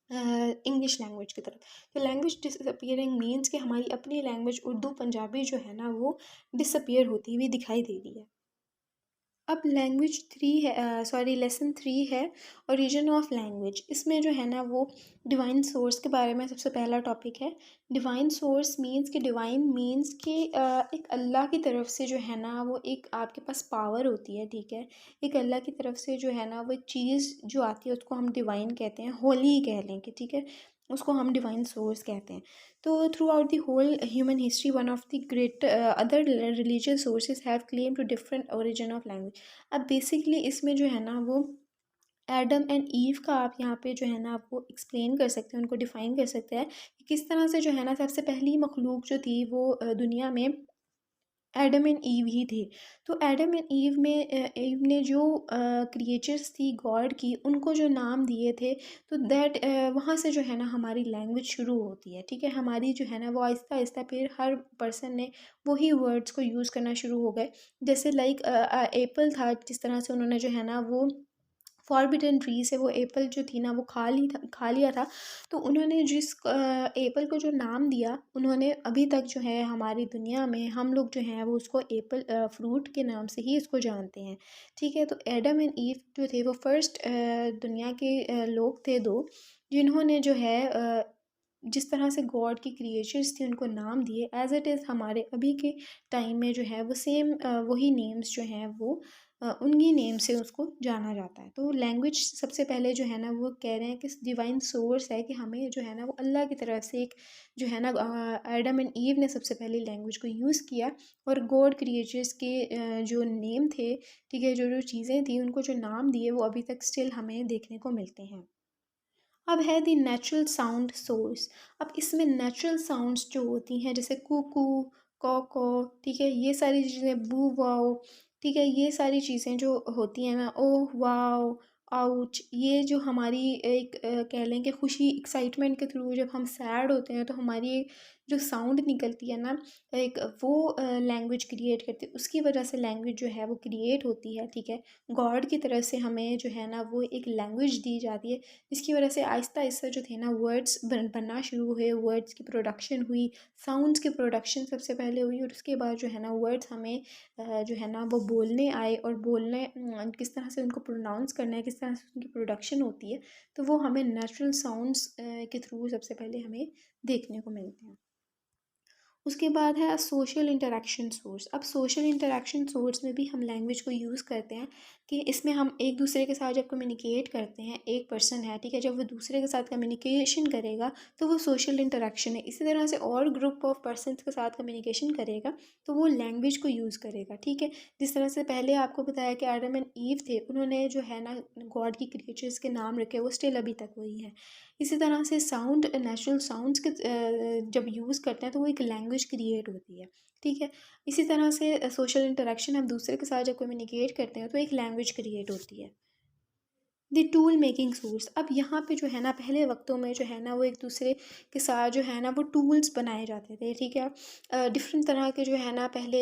इंग्लिश लैंग्वेज की तरफ। तो लैंग्वेज डिसअपियरिंग मीन्स कि हमारी अपनी लैंग्वेज उर्दू पंजाबी जो है ना वो डिसअपियर होती हुई दिखाई दे रही है। अब लैंग्वेज 3 है, सॉरी लेसन 3 है, ओरिजिन ऑफ लैंग्वेज। इसमें जो है ना वो डिवाइन सोर्स के बारे में सबसे पहला टॉपिक है। डिवाइन सोर्स मीन्स कि डिवाइन मीन्स कि एक अल्लाह की तरफ से जो है ना वो एक आपके पास पावर होती है, ठीक है। एक अल्लाह की तरफ से जो है ना वो एक चीज़ जो आती है उसको हम डिवाइन कहते हैं, होली कह लें कि ठीक है, उसको हम डिवाइन सोर्स कहते हैं। तो throughout the whole human history one of the great other religious sources have claim to different origin of language. अब बेसिकली इसमें जो है ना वो एडम एंड ईव का आप यहाँ पे जो है ना आप वो एक्सप्लेन कर सकते हैं, उनको डिफ़ाइन कर सकते हैं कि किस तरह से जो है ना सबसे पहली मखलूक जो थी वो दुनिया में एडम एंड ईव ही थे। तो एडम एंड ईव में ईव ने जो क्रिएचर्स थी गॉड की उनको जो नाम दिए थे, तो दैट वहाँ से जो है ना हमारी लैंग्वेज शुरू होती है, ठीक है। हमारी जो है ना वो आहिस्ता आहिस्ता फिर हर पर्सन ने वही वर्ड्स को यूज़ करना शुरू हो गए। जैसे लाइक एप्पल था, जिस तरह से उन्होंने जो है ना वो फॉरबिडन ट्री से वो एप्पल जो थी ना वो खा लिया था। तो उन्होंने जिस एप्पल को जो नाम दिया, उन्होंने अभी तक जो है हमारी दुनिया में हम लोग जो हैं वो उसको एप्पल फ्रूट के नाम से ही इसको जानते हैं, ठीक है। तो एडम एंड ईव जो थे वो फर्स्ट दुनिया के लोग थे दो, जिन्होंने जो है जिस तरह से गॉड की क्रिएचर्स थी उनको नाम दिए, एज इट इज़ हमारे अभी के टाइम में जो है वो सेम वही नेम्स जो हैं वो उन्हीं नेम से उसको जाना जाता है। तो लैंग्वेज सबसे पहले जो है ना वो कह रहे हैं कि डिवाइन सोर्स है, कि हमें जो है ना वो अल्लाह की तरफ से एक जो है ना एडम एंड ईव ने सबसे पहले लैंग्वेज को यूज़ किया और गॉड क्रिएचर्स के जो नेम थे, ठीक है, जो जो चीज़ें थी उनको जो नाम दिए वो अभी तक स्टिल हमें देखने को मिलते हैं। अब है दी नेचुरल साउंड सोर्स। अब इसमें नेचुरल साउंड्स जो होती हैं जैसे कू कॉ, ठीक है, ये सारी चीज़ें बू वाओ, ठीक है, ये सारी चीज़ें जो होती हैं ना ओह वाओ आउच, ये जो हमारी एक कह लें कि खुशी एक्साइटमेंट के थ्रू जब हम सैड होते हैं तो हमारी एक जो साउंड निकलती है ना, एक वो लैंग्वेज क्रिएट करती है, उसकी वजह से लैंग्वेज जो है वो क्रिएट होती है, ठीक है। गॉड की तरफ से हमें जो है ना वो एक लैंग्वेज दी जाती है, जिसकी वजह से आहिस्ता आहिस्ता जो थे ना वर्ड्स बनना शुरू हुए, वर्ड्स की प्रोडक्शन हुई, साउंड्स की प्रोडक्शन सबसे पहले हुई और उसके बाद जो है ना वर्ड्स हमें जो है ना वो बोलने आए और बोलने किस तरह से उनको प्रोनाउंस करना है, किस तरह से उनकी प्रोडक्शन होती है, तो वो हमें नेचुरल साउंड्स के थ्रू सबसे पहले हमें देखने को मिलते हैं। उसके बाद है सोशल इंटरेक्शन सोर्स। अब सोशल इंटरेक्शन सोर्स में भी हम लैंग्वेज को यूज़ करते हैं कि इसमें हम एक दूसरे के साथ जब कम्युनिकेट करते हैं, एक पर्सन है, ठीक है, जब वो दूसरे के साथ कम्युनिकेशन करेगा तो वो सोशल इंटरेक्शन है। इसी तरह से और ग्रुप ऑफ पर्सनस के साथ कम्युनिकेशन करेगा तो वो लैंग्वेज को यूज़ करेगा, ठीक है। जिस तरह से पहले आपको बताया कि एडम एंड ईव थे, उन्होंने जो है ना गॉड की क्रिएचर्स के नाम रखे, वो स्टिल अभी तक वही हैं। इसी तरह से साउंड नेचुरल साउंड्स के जब यूज़ करते हैं तो वो एक लैंग्वेज क्रिएट होती है, ठीक है। इसी तरह से सोशल इंटरेक्शन हम दूसरे के साथ जब कम्युनिकेट करते हैं तो एक लैंग्वेज क्रिएट होती है। The tool making source. अब यहाँ पे जो है ना पहले वक्तों में जो है ना वो एक दूसरे के साथ जो है ना वो टूल्स बनाए जाते थे, ठीक है। डिफरेंट तरह के जो है ना पहले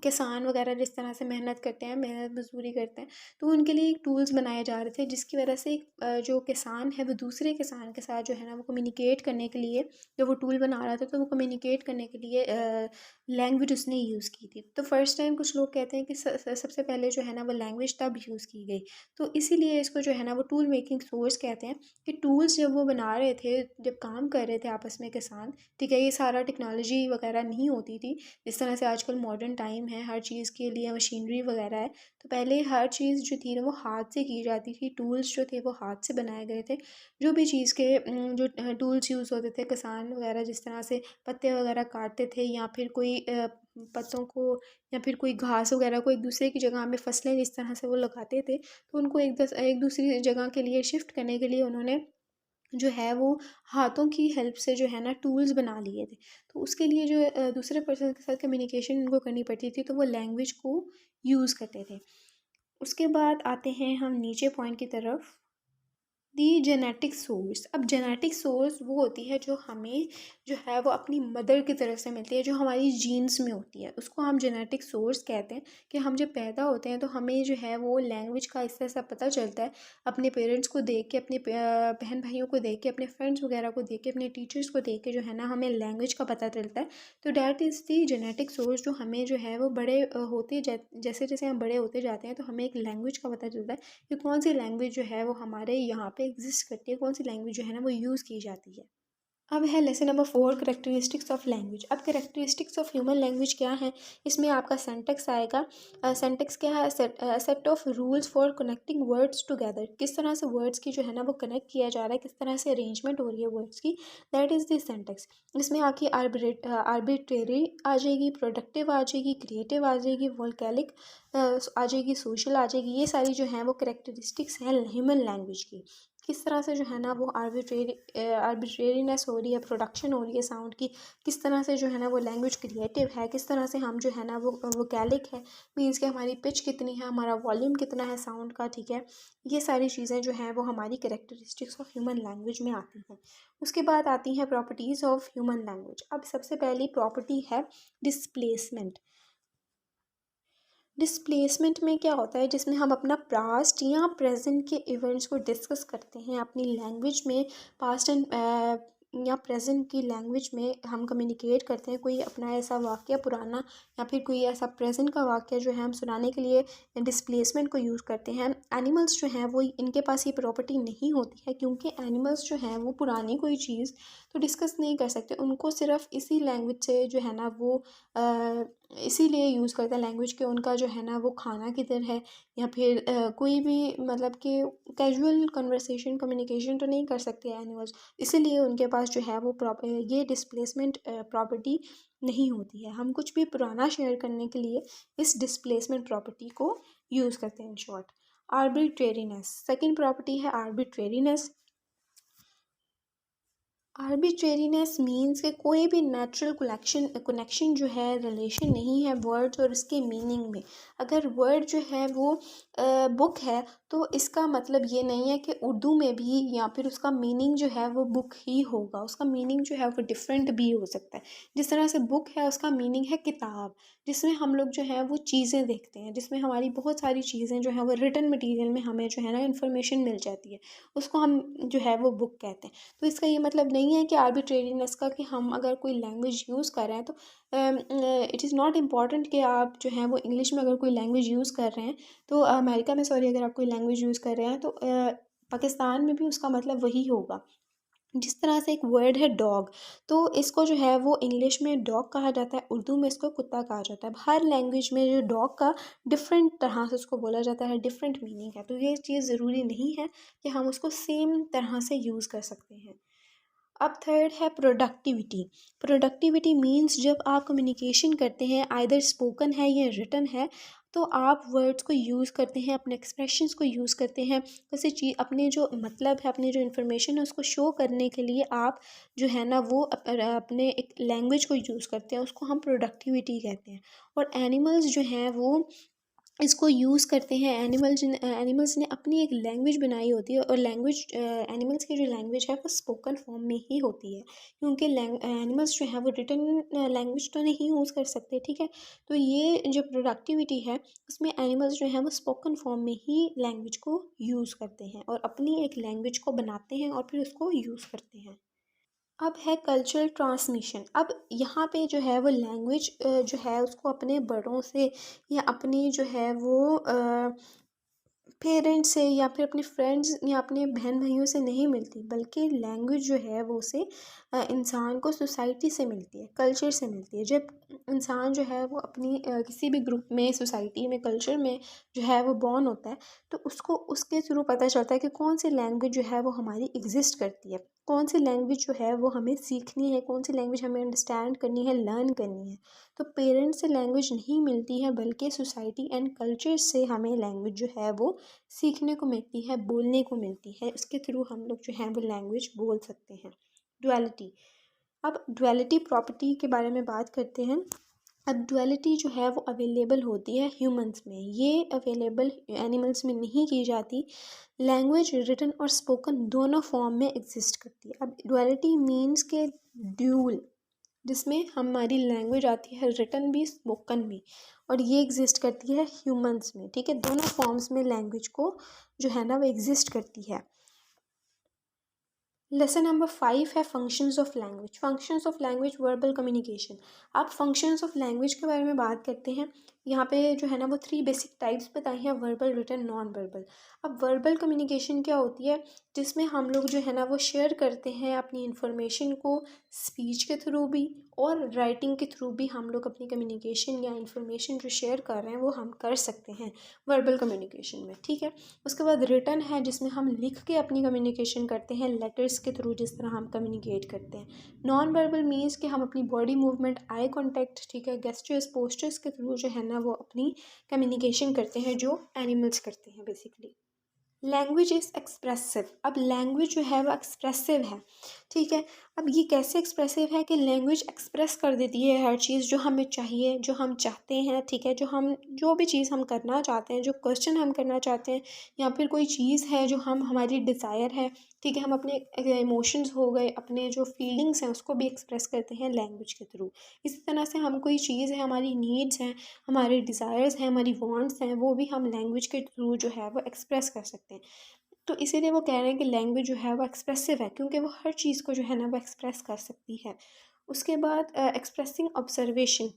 किसान वगैरह जिस तरह से मेहनत करते हैं, मेहनत मजदूरी करते हैं, तो उनके लिए एक टूल्स बनाए जा रहे थे जिसकी वजह से जो किसान है वो दूसरे किसान के साथ जो है ना वो कम्युनिकेट करने के लिए, जब वो टूल बना रहा था तो वो कम्युनिकेट करने के लिए लैंग्वेज उसने यूज़ की थी। तो फर्स्ट टाइम कुछ लोग कहते हैं कि सबसे पहले जो है ना वो लैंग्वेज तब यूज़ की गई। तो इसीलिए इसको जो है ना वो टूल मेकिंग सोर्स कहते हैं कि टूल्स जब वो बना रहे थे, जब काम कर रहे थे आपस में किसान, ठीक है, ये सारा टेक्नोलॉजी वगैरह नहीं होती थी जिस तरह से आजकल मॉडर्न टाइम है, हर चीज़ के लिए मशीनरी वगैरह है। तो पहले हर चीज़ जो थी ना वो हाथ से की जाती थी, टूल्स जो थे वो हाथ से बनाए गए थे। जो भी चीज़ के जो टूल्स यूज़ होते थे, किसान वगैरह जिस तरह से पत्ते वगैरह काटते थे या फिर कोई पत्तों को या फिर कोई घास वगैरह को एक दूसरे की जगह में फसलें जिस तरह से वो लगाते थे, तो उनको एक दूसरी जगह के लिए शिफ्ट करने के लिए उन्होंने जो है वो हाथों की हेल्प से जो है ना टूल्स बना लिए थे। तो उसके लिए जो दूसरे पर्सन के साथ कम्युनिकेशन उनको करनी पड़ती थी तो वो लैंग्वेज को यूज़ करते थे। उसके बाद आते हैं हम नीचे पॉइंट की तरफ, दी जेनेटिक सोर्स। अब जेनेटिक सोर्स वो होती है जो हमें जो है वो अपनी मदर की तरफ से मिलती है, जो हमारी जीन्स में होती है, उसको हम जेनेटिक सोर्स कहते हैं। कि हम जब पैदा होते हैं तो हमें जो है वो लैंग्वेज का इससे ऐसा पता चलता है, अपने पेरेंट्स को देख के, अपने बहन भाइयों को देख के, अपने फ्रेंड्स वगैरह को देख के, अपने टीचर्स को देख के जो है ना हमें लैंग्वेज का पता चलता है। तो that is the genetic source, जो हमें जो है वो बड़े जैसे जैसे हम बड़े होते जाते हैं तो हमें एक लैंग्वेज का पता चलता है कि कौन सी लैंग्वेज जो है वो हमारे यहाँ पे एग्जिस्ट करती है, कौन सी लैंग्वेज जो है ना वो यूज़ की जाती है। अब है lesson number 4, characteristics of language. अब करेक्टरिस्टिक्स ऑफ ह्यूमन लैंग्वेज क्या है, इसमें आपका सेंटेक्स आएगा। सेंटेक्स क्या है, set of rules for connecting words together. किस तरह से वर्ड्स की जो है ना वो कनेक्ट किया जा रहा है, किस तरह से अरेंजमेंट हो रही है वर्ड्स की, दैट इज़ द सेंटेक्स। इसमें आपकी आर्बिट्रेरी आ जाएगी, प्रोडक्टिव आ जाएगी, क्रिएटिव आ जाएगी, वोल्कैलिक आ जाएगी, सोशल आ जाएगी। ये सारी जो हैं वो करेक्टरिस्टिक्स हैं ह्यूमन लैंग्वेज की। किस तरह से जो है ना वो आर्बिट्रेरीनेस हो रही है, प्रोडक्शन हो रही है साउंड की, किस तरह से जो है ना वो लैंग्वेज क्रिएटिव है, किस तरह से हम जो है ना वो वोकैलिक है, मीन्स कि हमारी पिच कितनी है, हमारा वॉल्यूम कितना है साउंड का, ठीक है। ये सारी चीज़ें जो हैं वो हमारी कैरेक्टरिस्टिक्स ऑफ ह्यूमन लैंग्वेज में आती हैं। उसके बाद आती हैं प्रॉपर्टीज़ ऑफ ह्यूमन लैंग्वेज। अब सबसे पहली प्रॉपर्टी है डिस्प्लेसमेंट। डिस्प्लेसमेंट में क्या होता है, जिसमें हम अपना पास्ट या प्रेजेंट के इवेंट्स को डिस्कस करते हैं अपनी लैंग्वेज में। पास्ट एंड या प्रेजेंट की लैंग्वेज में हम कम्युनिकेट करते हैं, कोई अपना ऐसा वाक़या पुराना या फिर कोई ऐसा प्रेजेंट का वाक़या जो है हम सुनाने के लिए डिस्प्लेसमेंट को यूज़ करते हैं। एनिमल्स जो हैं वो, इनके पास ये प्रॉपर्टी नहीं होती है, क्योंकि एनिमल्स जो हैं वो पुरानी कोई चीज़ तो डिस्कस नहीं कर सकते, उनको सिर्फ इसी लैंग्वेज से जो है ना वो इसीलिए यूज़ करते हैं लैंग्वेज के, उनका जो है ना वो खाना किधर है, या फिर कोई भी मतलब कि कैजुअल कन्वर्सेशन कम्युनिकेशन तो नहीं कर सकते एनिमल्स, इसीलिए उनके पास जो है वो ये डिस्प्लेसमेंट प्रॉपर्टी नहीं होती है। हम कुछ भी पुराना शेयर करने के लिए इस डिस्प्लेसमेंट प्रॉपर्टी को यूज़ करते हैं। In short, arbitrariness second property है, आर्बिट्रेरीनेस। आर्बिट्रेरीनेस मीन्स कि कोई भी नेचुरल कनेक्शन जो है, रिलेशन नहीं है वर्ड्स और इसके मीनिंग में। अगर वर्ड जो है वो बुक है तो इसका मतलब ये नहीं है कि उर्दू में भी या फिर उसका मीनिंग जो है वो बुक ही होगा, उसका मीनिंग जो है वो डिफरेंट भी हो सकता है। जिस तरह से बुक है उसका मीनिंग है किताब, जिसमें हम लोग जो है वो चीज़ें देखते हैं, जिसमें हमारी बहुत सारी चीज़ें जो हैं वो रिटन मटीरियल में हमें जो है ना इन्फॉर्मेशन मिल जाती है, उसको हम जो है वो बुक कहते हैं। तो इसका ये मतलब नहीं है कि आर्बिट्रेरीनेस का, कि हम अगर कोई लैंग्वेज यूज़ कर रहे हैं तो इट इज़ नॉट इम्पॉर्टेंट कि आप जो है वो इंग्लिश में अगर कोई लैंग्वेज यूज़ कर रहे हैं तो अमेरिका में, सॉरी, अगर आप कोई लैंग्वेज यूज़ कर रहे हैं तो पाकिस्तान में भी उसका मतलब वही होगा। जिस तरह से एक वर्ड है डॉग, तो इसको जो है वो इंग्लिश में डॉग कहा जाता है, उर्दू में इसको कुत्ता कहा जाता है। हर लैंग्वेज में जो डॉग का डिफरेंट तरह से उसको बोला जाता है, डिफरेंट मीनिंग है। तो ये चीज़ ज़रूरी नहीं है कि हम उसको सेम तरह से यूज़ कर सकते हैं। अब थर्ड है प्रोडक्टिविटी। प्रोडक्टिविटी मीन्स जब आप कम्युनिकेशन करते हैं, आइदर स्पोकन है या रिटन है, तो आप वर्ड्स को यूज़ करते हैं, अपने एक्सप्रेशंस को यूज़ करते हैं, किसी चीज़ अपने जो मतलब है, अपनी जो इन्फॉर्मेशन है उसको शो करने के लिए आप जो है ना वो अपने एक लैंग्वेज को यूज़ करते हैं, उसको हम प्रोडक्टिविटी कहते हैं। और एनिमल्स जो हैं वो इसको यूज़ करते हैं एनिमल्स ने अपनी एक लैंग्वेज बनाई होती है, और लैंग्वेज एनिमल्स की जो लैंग्वेज है वो स्पोकन फॉर्म में ही होती है, क्योंकि एनिमल्स जो है वो रिटन लैंग्वेज तो नहीं यूज़ कर सकते, ठीक है। तो ये जो प्रोडक्टिविटी है उसमें एनिमल्स जो है वो स्पोकन फॉर्म में ही लैंग्वेज को यूज़ करते हैं और अपनी एक लैंग्वेज को बनाते हैं और फिर उसको यूज़ करते हैं। अब है कल्चरल ट्रांसमिशन। अब यहाँ पे जो है वो लैंग्वेज जो है उसको अपने बड़ों से या अपनी जो है वो पेरेंट्स से या फिर अपने फ्रेंड्स या अपने बहन भाइयों से नहीं मिलती, बल्कि लैंग्वेज जो है वो उसे इंसान को सोसाइटी से मिलती है, कल्चर से मिलती है। जब इंसान जो है वो अपनी किसी भी ग्रुप में, सोसाइटी में, कल्चर में जो है वो बॉर्न होता है, तो उसको उसके थ्रू पता चलता है कि कौन सी लैंग्वेज जो है वो हमारी एग्जिस्ट करती है, कौन सी लैंग्वेज जो है वो हमें सीखनी है, कौन सी लैंग्वेज हमें अंडरस्टैंड करनी है, लर्न करनी है। तो पेरेंट्स से लैंग्वेज नहीं मिलती है, बल्कि सोसाइटी एंड कल्चर से हमें लैंग्वेज जो है वो सीखने को मिलती है, बोलने को मिलती है। इसके थ्रू हम लोग जो है वो लैंग्वेज बोल सकते हैं। डुअलिटी। अब डुअलिटी प्रॉपर्टी के बारे में बात करते हैं। अब डुअलिटी जो है वो अवेलेबल होती है ह्यूमंस में, ये अवेलेबल एनिमल्स में नहीं की जाती। लैंग्वेज रिटन और स्पोकन दोनों फॉर्म में एग्जिस्ट करती है। अब डुअलिटी मीन्स के ड्यूल, जिसमें हमारी लैंग्वेज आती है रिटन भी, स्पोकन भी, और ये एग्जिस्ट करती है ह्यूमंस में, ठीक है। दोनों फॉर्म्स में लैंग्वेज को जो है ना वो एग्जिस्ट करती है। लेसन नंबर 5 है functions of language. Functions of language, verbal communication. आप फंक्शंस ऑफ लैंग्वेज के बारे में बात करते हैं। यहाँ पे जो है ना वो 3 बेसिक टाइप्स बताई हैं, वर्बल, रिटन, नॉन वर्बल। अब वर्बल कम्युनिकेशन क्या होती है, जिसमें हम लोग जो है ना वो शेयर करते हैं अपनी इंफॉर्मेशन को स्पीच के थ्रू भी और राइटिंग के थ्रू भी। हम लोग अपनी कम्युनिकेशन या इंफॉर्मेशन जो शेयर कर रहे हैं वो हम कर सकते हैं वर्बल कम्युनिकेशन में, ठीक है। उसके बाद रिटन है, जिसमें हम लिख के अपनी कम्युनिकेशन करते हैं, लेटर्स के थ्रू जिस तरह हम कम्युनिकेट करते हैं। नॉन वर्बल मीन्स कि हम अपनी बॉडी मूवमेंट, आई कॉन्टैक्ट, ठीक है, गेस्चर्स, पोस्चर्स के थ्रू जो है ना वो अपनी कम्युनिकेशन करते हैं, जो एनिमल्स करते हैं बेसिकली। Language is expressive. अब लैंग्वेज जो है वो एक्सप्रेसिव है, ठीक है। अब ये कैसे एक्सप्रेसिव है कि लैंग्वेज एक्सप्रेस कर देती है हर चीज़ जो हमें चाहिए, जो हम चाहते हैं, ठीक है। जो भी चीज़ हम करना चाहते हैं, जो क्वेश्चन हम करना चाहते हैं, या फिर कोई चीज़ है जो हमारी डिज़ायर है, ठीक है। हम अपने इमोशंस हो गए, अपने जो फीलिंग्स हैं उसको भी एक्सप्रेस करते हैं लैंग्वेज के थ्रू। इसी तरह से हम कोई चीज़ है, हमारी नीड्स हैं, हमारे डिज़ायर्स हैं, हमारी वांट्स हैं, वो भी हम लैंग्वेज के थ्रू जो है वो एक्सप्रेस कर सकते हैं। तो इसीलिए वो कह रहे हैं कि लैंग्वेज जो है वो एक्सप्रेसिव है, क्योंकि वो हर चीज़ को जो है ना वो एक्सप्रेस कर सकती है। उसके बाद एक्सप्रेसिंग ऑब्जर्वेशन।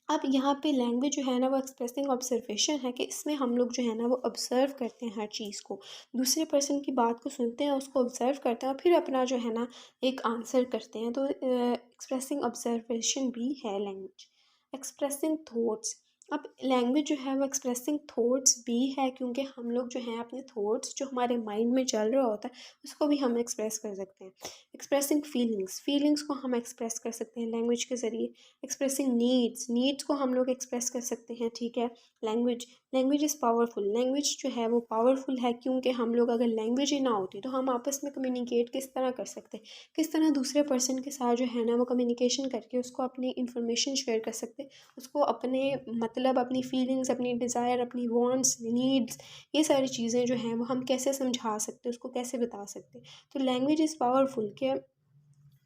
अब यहाँ पे लैंग्वेज जो है ना वो एक्सप्रेसिंग ऑब्जर्वेशन है, कि इसमें हम लोग जो है ना वो ऑब्ज़र्व करते हैं हर चीज़ को, दूसरे पर्सन की बात को सुनते हैं, उसको ऑब्ज़र्व करते हैं और फिर अपना जो है ना एक आंसर करते हैं। तो एक्सप्रेसिंग ऑब्जर्वेशन भी है लैंग्वेज। Expressing thoughts. अब लैंग्वेज जो है वो एक्सप्रेसिंग थॉट्स भी है, क्योंकि हम लोग जो हैं अपने थॉट्स जो हमारे माइंड में चल रहा होता है उसको भी हम एक्सप्रेस कर सकते हैं। Expressing feelings. फीलिंग्स को हम एक्सप्रेस कर सकते हैं लैंग्वेज के ज़रिए। एक्सप्रेसिंग नीड्स को हम लोग एक्सप्रेस कर सकते हैं, ठीक है। Language language is powerful. Language जो है वो पावरफुल है, क्योंकि हम लोग अगर लैंग्वेज ही ना होती तो हम आपस में कम्युनिकेट किस तरह कर सकते, किस तरह दूसरे पर्सन के साथ जो है ना वो कम्युनिकेशन करके उसको अपनी इंफॉर्मेशन शेयर कर सकते, उसको अपने मतलब अपनी फीलिंग्स, अपनी डिज़ायर, अपनी वांट्स, नीड्स, ये सारी चीज़ें जो हैं वो हम कैसे समझा सकते, उसको कैसे बता सकते। तो लैंग्वेज इज़ पावरफुल, कि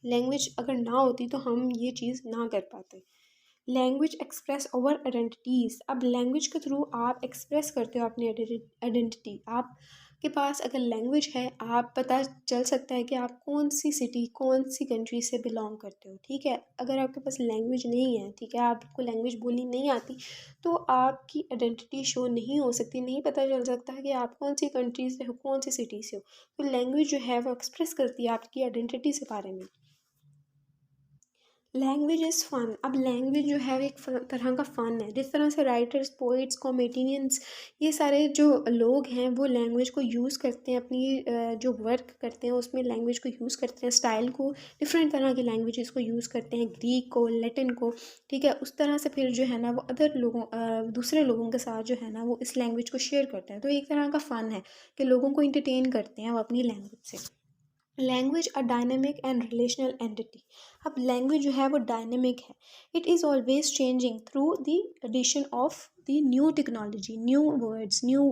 लैंग्वेज अगर ना होती तो हम ये चीज़ ना कर पाते। Language express over identities. अब लैंग्वेज के थ्रू आप एक्सप्रेस करते हो अपनी आइडेंटिटी। आपके पास अगर लैंग्वेज है, आप पता चल सकता है कि आप कौन सी सिटी, कौन सी कंट्री से बिलोंग करते हो, ठीक है। अगर आपके पास लैंग्वेज नहीं है, ठीक है, आपको लैंग्वेज बोलनी नहीं आती, तो आपकी आइडेंटिटी शो नहीं हो सकती, नहीं पता चल सकता है कि आप कौन सी कंट्री से हो, कौन सी सिटी से हो। तो लैंग्वेज जो है वो एक्सप्रेस करती है आपकी आइडेंटिटी से बारे में। लैंग्वेज इज़ फ़न। अब लैंग्वेज जो है वो एक तरह का फ़न है, जिस तरह से राइटर्स, पोइट्स, कॉमेडियंस, ये सारे जो लोग हैं वो लैंग्वेज को यूज़ करते हैं अपनी जो वर्क करते हैं उसमें लैंग्वेज को यूज़ करते हैं, स्टाइल को, डिफरेंट तरह की लैंग्वेजेस को यूज़ करते हैं, ग्रीक को, लैटिन को, ठीक है। उस तरह से फिर जो है ना वो दूसरे लोगों के साथ जो है ना वो इस लैंग्वेज को शेयर करते हैं। तो एक तरह का फ़न है कि लोगों को इंटरटेन करते हैं वो अपनी लैंग्वेज से। Language a dynamic and relational entity. अब लैंग्वेज जो है वो डायनेमिक है, it is always changing through the addition of the new technology, new words, new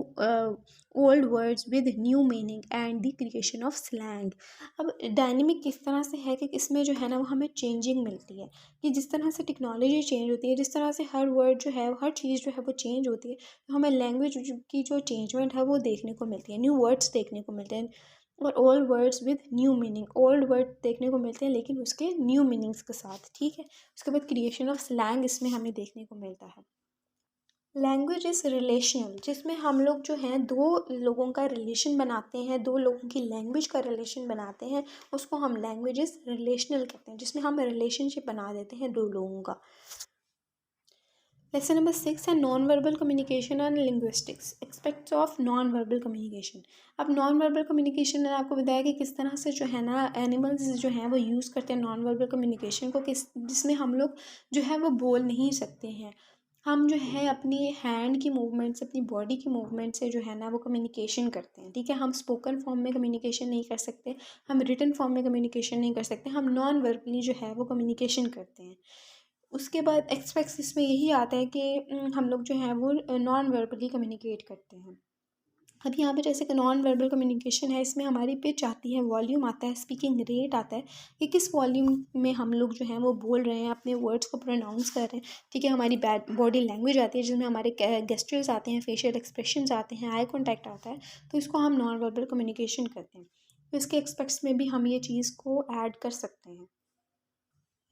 old words with new meaning and the creation of slang. अब डायनेमिक किस तरह से है कि इसमें जो है ना वो हमें चेंजिंग मिलती है, कि जिस तरह से टेक्नोलॉजी चेंज होती है, जिस तरह से हर वर्ड जो है हर चीज़ जो है वो चेंज होती है, तो हमें लैंग्वेज की जो चेंजमेंट है वो देखने को मिलती है, न्यू वर्ड्स देखने को मिलते हैं। और old words with new meaning, old word देखने को मिलते हैं लेकिन उसके न्यू मीनिंग्स के साथ, ठीक है। उसके बाद क्रिएशन ऑफ स्लैंग इसमें हमें देखने को मिलता है। लैंग्वेज इज़ रिलेशनल, जिसमें हम लोग जो हैं दो लोगों का रिलेशन बनाते हैं, दो लोगों की लैंग्वेज का रिलेशन बनाते हैं, उसको हम लैंग्वेज इज़ रिलेशनल कहते हैं, जिसमें हम रिलेशनशिप बना देते हैं दो लोगों का। लेसन नंबर 6 है non verbal communication and linguistics, aspects of non verbal communication. अब नॉन वर्बल कम्युनिकेशन मैंने आपको बताया कि किस तरह से जो है ना एनिमल्स जो हैं वो यूज़ करते हैं नॉन वर्बल कम्युनिकेशन को, किस जिसमें हम लोग जो है वो बोल नहीं सकते हैं। हम जो है अपनी हैंड की मूवमेंट से, अपनी बॉडी की मूवमेंट से जो है ना वो कम्युनिकेशन करते हैं, ठीक है। हम स्पोकन फॉर्म में कम्युनिकेशन नहीं कर सकते, हम रिटन फॉर्म में कम्युनिकेशन नहीं कर सकते, हम नॉन वर्बली जो है वो कम्युनिकेशन करते हैं। उसके बाद एक्सपेक्ट्स इसमें यही आता है कि हम लोग जो हैं वो नॉन वर्बली कम्युनिकेट करते हैं। अब यहाँ पे जैसे कि नॉन वर्बल कम्युनिकेशन है, इसमें हमारी पिच आती है, वॉल्यूम आता है, स्पीकिंग रेट आता है कि किस वॉल्यूम में हम लोग जो हैं वो बोल रहे हैं, अपने वर्ड्स को प्रोनाउंस कर रहे हैं, ठीक है। हमारी बॉडी लैंग्वेज आती है जिसमें हमारे गेस्चर्स आते हैं, फेशियल एक्सप्रेशंस आते हैं, आई कॉन्टैक्ट आता है, तो इसको हम नॉन वर्बल कम्युनिकेशन करते हैं। तो इसके एक्सपेक्ट्स में भी हम ये चीज़ को ऐड कर सकते हैं।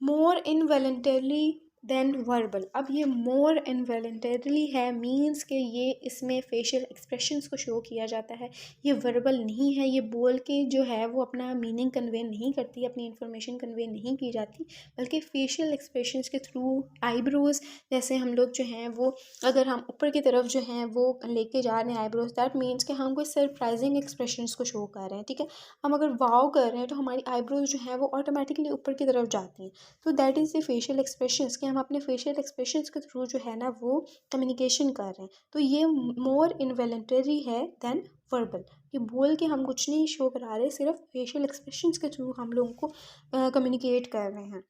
मोर इनवॉलेंटरली देन वर्बल। अब ये मोर इनवॉलेंटरली है, मीन्स के ये इसमें फेशियल एक्सप्रेशंस को शो किया जाता है, ये वर्बल नहीं है, ये बोल के जो है वो अपना मीनिंग कन्वे नहीं करती, अपनी इंफॉर्मेशन कन्वे नहीं की जाती, बल्कि फेशियल एक्सप्रेशंस के थ्रू, आईब्रोज जैसे हम लोग जो हैं वो अगर हम ऊपर की तरफ जो हैं वो लेके जा रहे हैं आईब्रोज, दैट मीन्स कि हम कोई सरप्राइजिंग एक्सप्रेशंस को शो कर रहे हैं, ठीक है। हम अगर वाव कर रहे हैं तो हमारी आईब्रोज जो है वो ऑटोमेटिकली ऊपर की तरफ जाती हैं। तो that is the facial expressions, कि हम अपने फेशियल एक्सप्रेशंस के थ्रू जो है ना वो कम्युनिकेशन कर रहे हैं। तो ये मोर इनवॉलेंटरी है देन वर्बल, कि बोल के हम कुछ नहीं शो करा रहे, सिर्फ फेशियल एक्सप्रेशंस के थ्रू हम लोगों को कम्युनिकेट कर रहे हैं।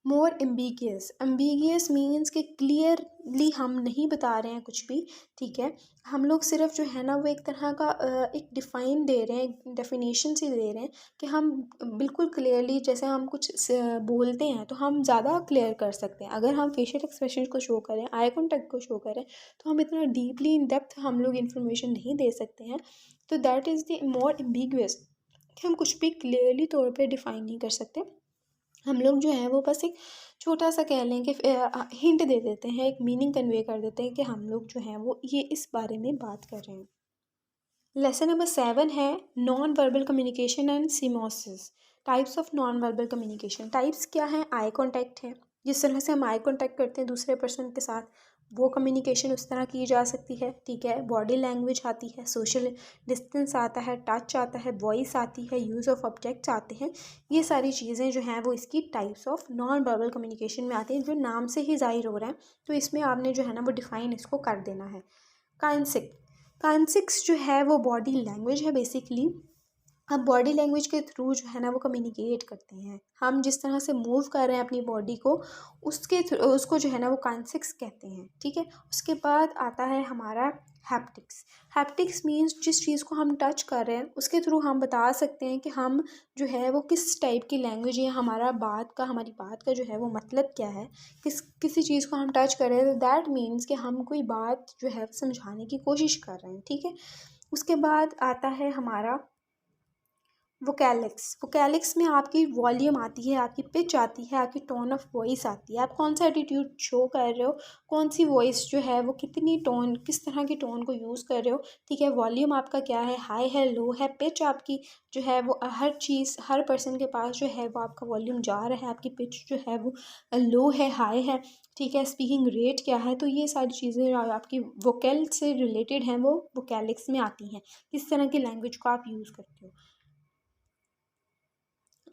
मोर एम्बिगियस, एम्बिगियस मीन्स कि क्लियरली हम नहीं बता रहे हैं कुछ भी, ठीक है। हम लोग सिर्फ जो है ना वो एक तरह का एक डिफ़ाइन दे रहे हैं, डेफिनेशन सी दे रहे हैं कि हम बिल्कुल क्लियरली, जैसे हम कुछ बोलते हैं तो हम ज़्यादा क्लियर कर सकते हैं। अगर हम फेशियल एक्सप्रेशन को शो करें, आई कॉन्टैक्ट को शो करें, तो हम इतना डीपली इन डेप्थ हम लोग इन्फॉर्मेशन नहीं दे सकते हैं। तो that is the more ambiguous, कि हम कुछ भी क्लियरली तौर पे डिफ़ाइन नहीं कर सकते। हम लोग जो है वो बस एक छोटा सा कह लें कि हिंट दे देते हैं, एक मीनिंग कन्वे कर देते हैं कि हम लोग जो हैं वो ये इस बारे में बात कर रहे हैं। लेसन नंबर 7 है non verbal communication and semiosis. Types of non verbal communication. Types क्या हैं? आई कॉन्टैक्ट है, जिस तरह से हम आई कॉन्टैक्ट करते हैं दूसरे पर्सन के साथ, वो कम्युनिकेशन उस तरह की जा सकती है, ठीक है। बॉडी लैंग्वेज आती है, सोशल डिस्टेंस आता है, टच आता है, वॉइस आती है, यूज़ ऑफ ऑब्जेक्ट्स आते हैं। ये सारी चीज़ें जो हैं वो इसकी types of non verbal communication में आती हैं, जो नाम से ही ज़ाहिर हो रहा है। तो इसमें आपने जो है ना वो डिफ़ाइन इसको कर देना है। काइनेसिक, काइनेसिक्स जो है वो बॉडी लैंग्वेज है बेसिकली। हम बॉडी लैंग्वेज के थ्रू जो है ना वो कम्युनिकेट करते हैं, हम जिस तरह से मूव कर रहे हैं अपनी बॉडी को, उसके उसको जो है ना वो काइनेसिक्स कहते हैं, ठीक है। उसके बाद आता है हमारा हैप्टिक्स। हैप्टिक्स मीन्स जिस चीज़ को हम टच कर रहे हैं उसके थ्रू हम बता सकते हैं कि हम जो है वो किस टाइप की लैंग्वेज है, हमारी बात का जो है वो मतलब क्या है। किसी चीज़ को हम टच कर रहे हैं तो दैट मीन्स कि हम कोई बात जो है समझाने की कोशिश कर रहे हैं, ठीक है। उसके बाद आता है हमारा वोकैलिक्स। वोकैलिक्स में आपकी वॉल्यूम आती है, आपकी पिच आती है, आपकी टोन ऑफ वॉइस आती है, आप कौन सा एटीट्यूड शो कर रहे हो, कौन सी वॉइस जो है वो कितनी टोन, किस तरह की टोन को यूज़ कर रहे हो, ठीक है। वॉल्यूम आपका क्या है, हाई है, लो है। पिच आपकी जो है वो हर चीज़, हर पर्सन के पास जो है वो आपका वॉल्यूम जा रहा है, आपकी पिच जो है वो लो है, हाई है, ठीक है। स्पीकिंग रेट क्या है, तो ये सारी चीज़ें आपकी वोकल से रिलेटेड हैं, वो वोकैलिक्स में आती हैं, किस तरह की लैंग्वेज को आप यूज़ करते हो।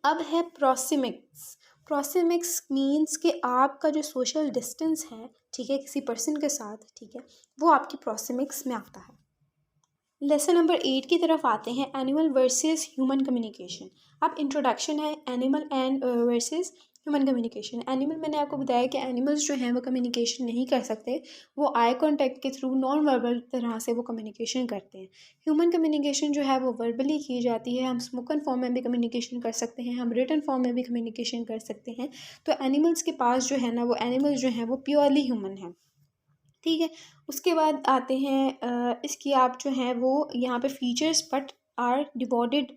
अब है प्रोसिमिक्स। प्रोसिमिक्स मीन्स कि आपका जो सोशल डिस्टेंस है, ठीक है, किसी पर्सन के साथ, ठीक है, वो आपकी प्रोसिमिक्स में आता है। लेसन नंबर 8 की तरफ आते हैं, एनिमल वर्सेस ह्यूमन कम्युनिकेशन। अब इंट्रोडक्शन है animal and versus human communication. Animal, मैंने आपको बताया कि एनिमल्स जो हैं वो कम्युनिकेशन नहीं कर सकते, वो आई कांटेक्ट के थ्रू नॉन वर्बल तरह से वो कम्युनिकेशन करते हैं। ह्यूमन कम्युनिकेशन जो है वो वर्बली की जाती है, हम स्पोकन फॉर्म में भी कम्युनिकेशन कर सकते हैं, हम रिटन फॉर्म में भी कम्युनिकेशन कर सकते हैं। तो एनिमल्स के पास जो है ना, वो एनिमल्स जो हैं वो प्योरली ह्यूमन हैं, ठीक है। उसके बाद आते हैं इसकी आप जो हैं वो यहाँ पे features but are divided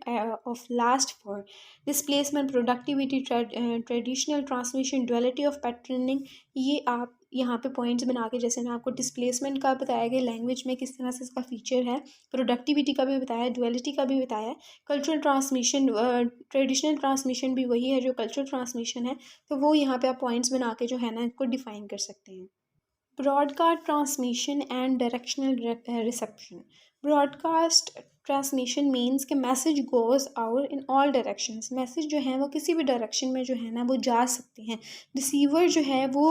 of last four displacement, productivity, traditional transmission, duality of patterning. ये आप यहाँ पे पॉइंट्स बना के, जैसे मैं आपको डिस्प्लेसमेंट का बताया कि लैंग्वेज में किस तरह से इसका फीचर है, प्रोडक्टिविटी का भी बताया, डुअलिटी का भी बताया, कल्चरल ट्रांसमिशन, ट्रेडिशनल ट्रांसमिशन भी वही है जो कल्चरल ट्रांसमिशन है। तो वो यहाँ पे आप पॉइंट्स बना के जो है ना इनको डिफाइन कर सकते हैं। Broadcast transmission and directional reception. Broadcast transmission means कि message goes out in all directions. Message जो है वो किसी भी डायरेक्शन में जो है ना वो जा सकते हैं। रिसीवर जो है वो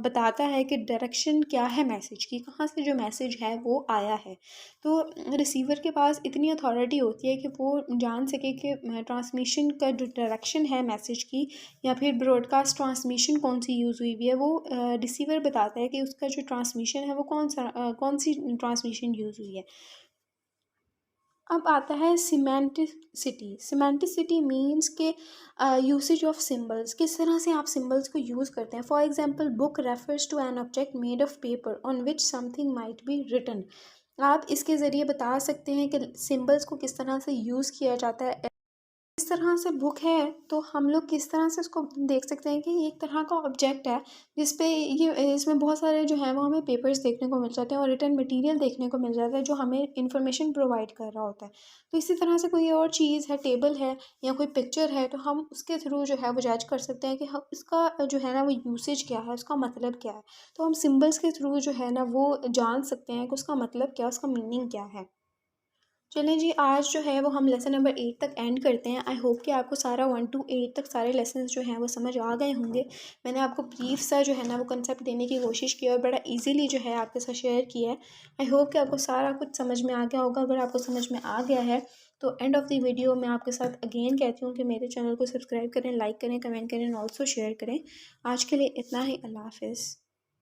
बताता है कि डायरेक्शन क्या है मैसेज की, कहाँ से जो मैसेज है वो आया है। तो रिसीवर के पास इतनी अथॉरिटी होती है कि वो जान सके कि ट्रांसमिशन का जो डायरेक्शन है मैसेज की, या फिर ब्रॉडकास्ट ट्रांसमिशन कौन सी यूज़ हुई हुई है, वो रिसीवर बताता है कि उसका जो ट्रांसमिशन है वो कौन सी ट्रांसमिशन यूज़ हुई है। अब आता है सिमेंटिसिटी। सिमेंटिसिटी मीन्स के यूसेज ऑफ सिम्बल्स, किस तरह से आप सिम्बल्स को यूज़ करते हैं। For example, book refers to an object made of paper on which something might be written. आप इसके ज़रिए बता सकते हैं कि सिम्बल्स को किस तरह से यूज़ किया जाता है। इस तरह से बुक है तो हम लोग किस तरह से उसको देख सकते हैं कि ये एक तरह का ऑब्जेक्ट है जिस पे ये, इसमें बहुत सारे जो हैं वो हमें पेपर्स देखने को मिल जाते हैं और रिटन मटेरियल देखने को मिल जाता है जो हमें इंफॉर्मेशन प्रोवाइड कर रहा होता है। तो इसी तरह से कोई और चीज़ है, टेबल है या कोई पिक्चर है, तो हम उसके थ्रू जो है वो जज कर सकते हैं कि हम इसका जो है ना वो यूसेज क्या है, उसका मतलब क्या है। तो हम सिम्बल्स के थ्रू जो है ना वो जान सकते हैं कि उसका मतलब क्या, उसका मीनिंग क्या है। चलें जी, आज जो है वो हम लेसन नंबर 8 तक एंड करते हैं। आई होप कि आपको सारा 1 to 8 तक सारे लेसन्स जो हैं वो समझ आ गए होंगे। मैंने आपको ब्रीफ सा जो है ना वो कंसेप्ट देने की कोशिश की और बड़ा इजीली जो है आपके साथ शेयर किया है। आई होप कि आपको सारा कुछ समझ में आ गया होगा। अगर आपको समझ में आ गया है तो एंड ऑफ़ द वीडियो मैं आपके साथ अगेन कहती हूँ कि मेरे चैनल को सब्सक्राइब करें, लाइक करें, कमेंट करें और ऑल्सो शेयर करें। आज के लिए इतना ही। अल्लाह हाफ़िज़।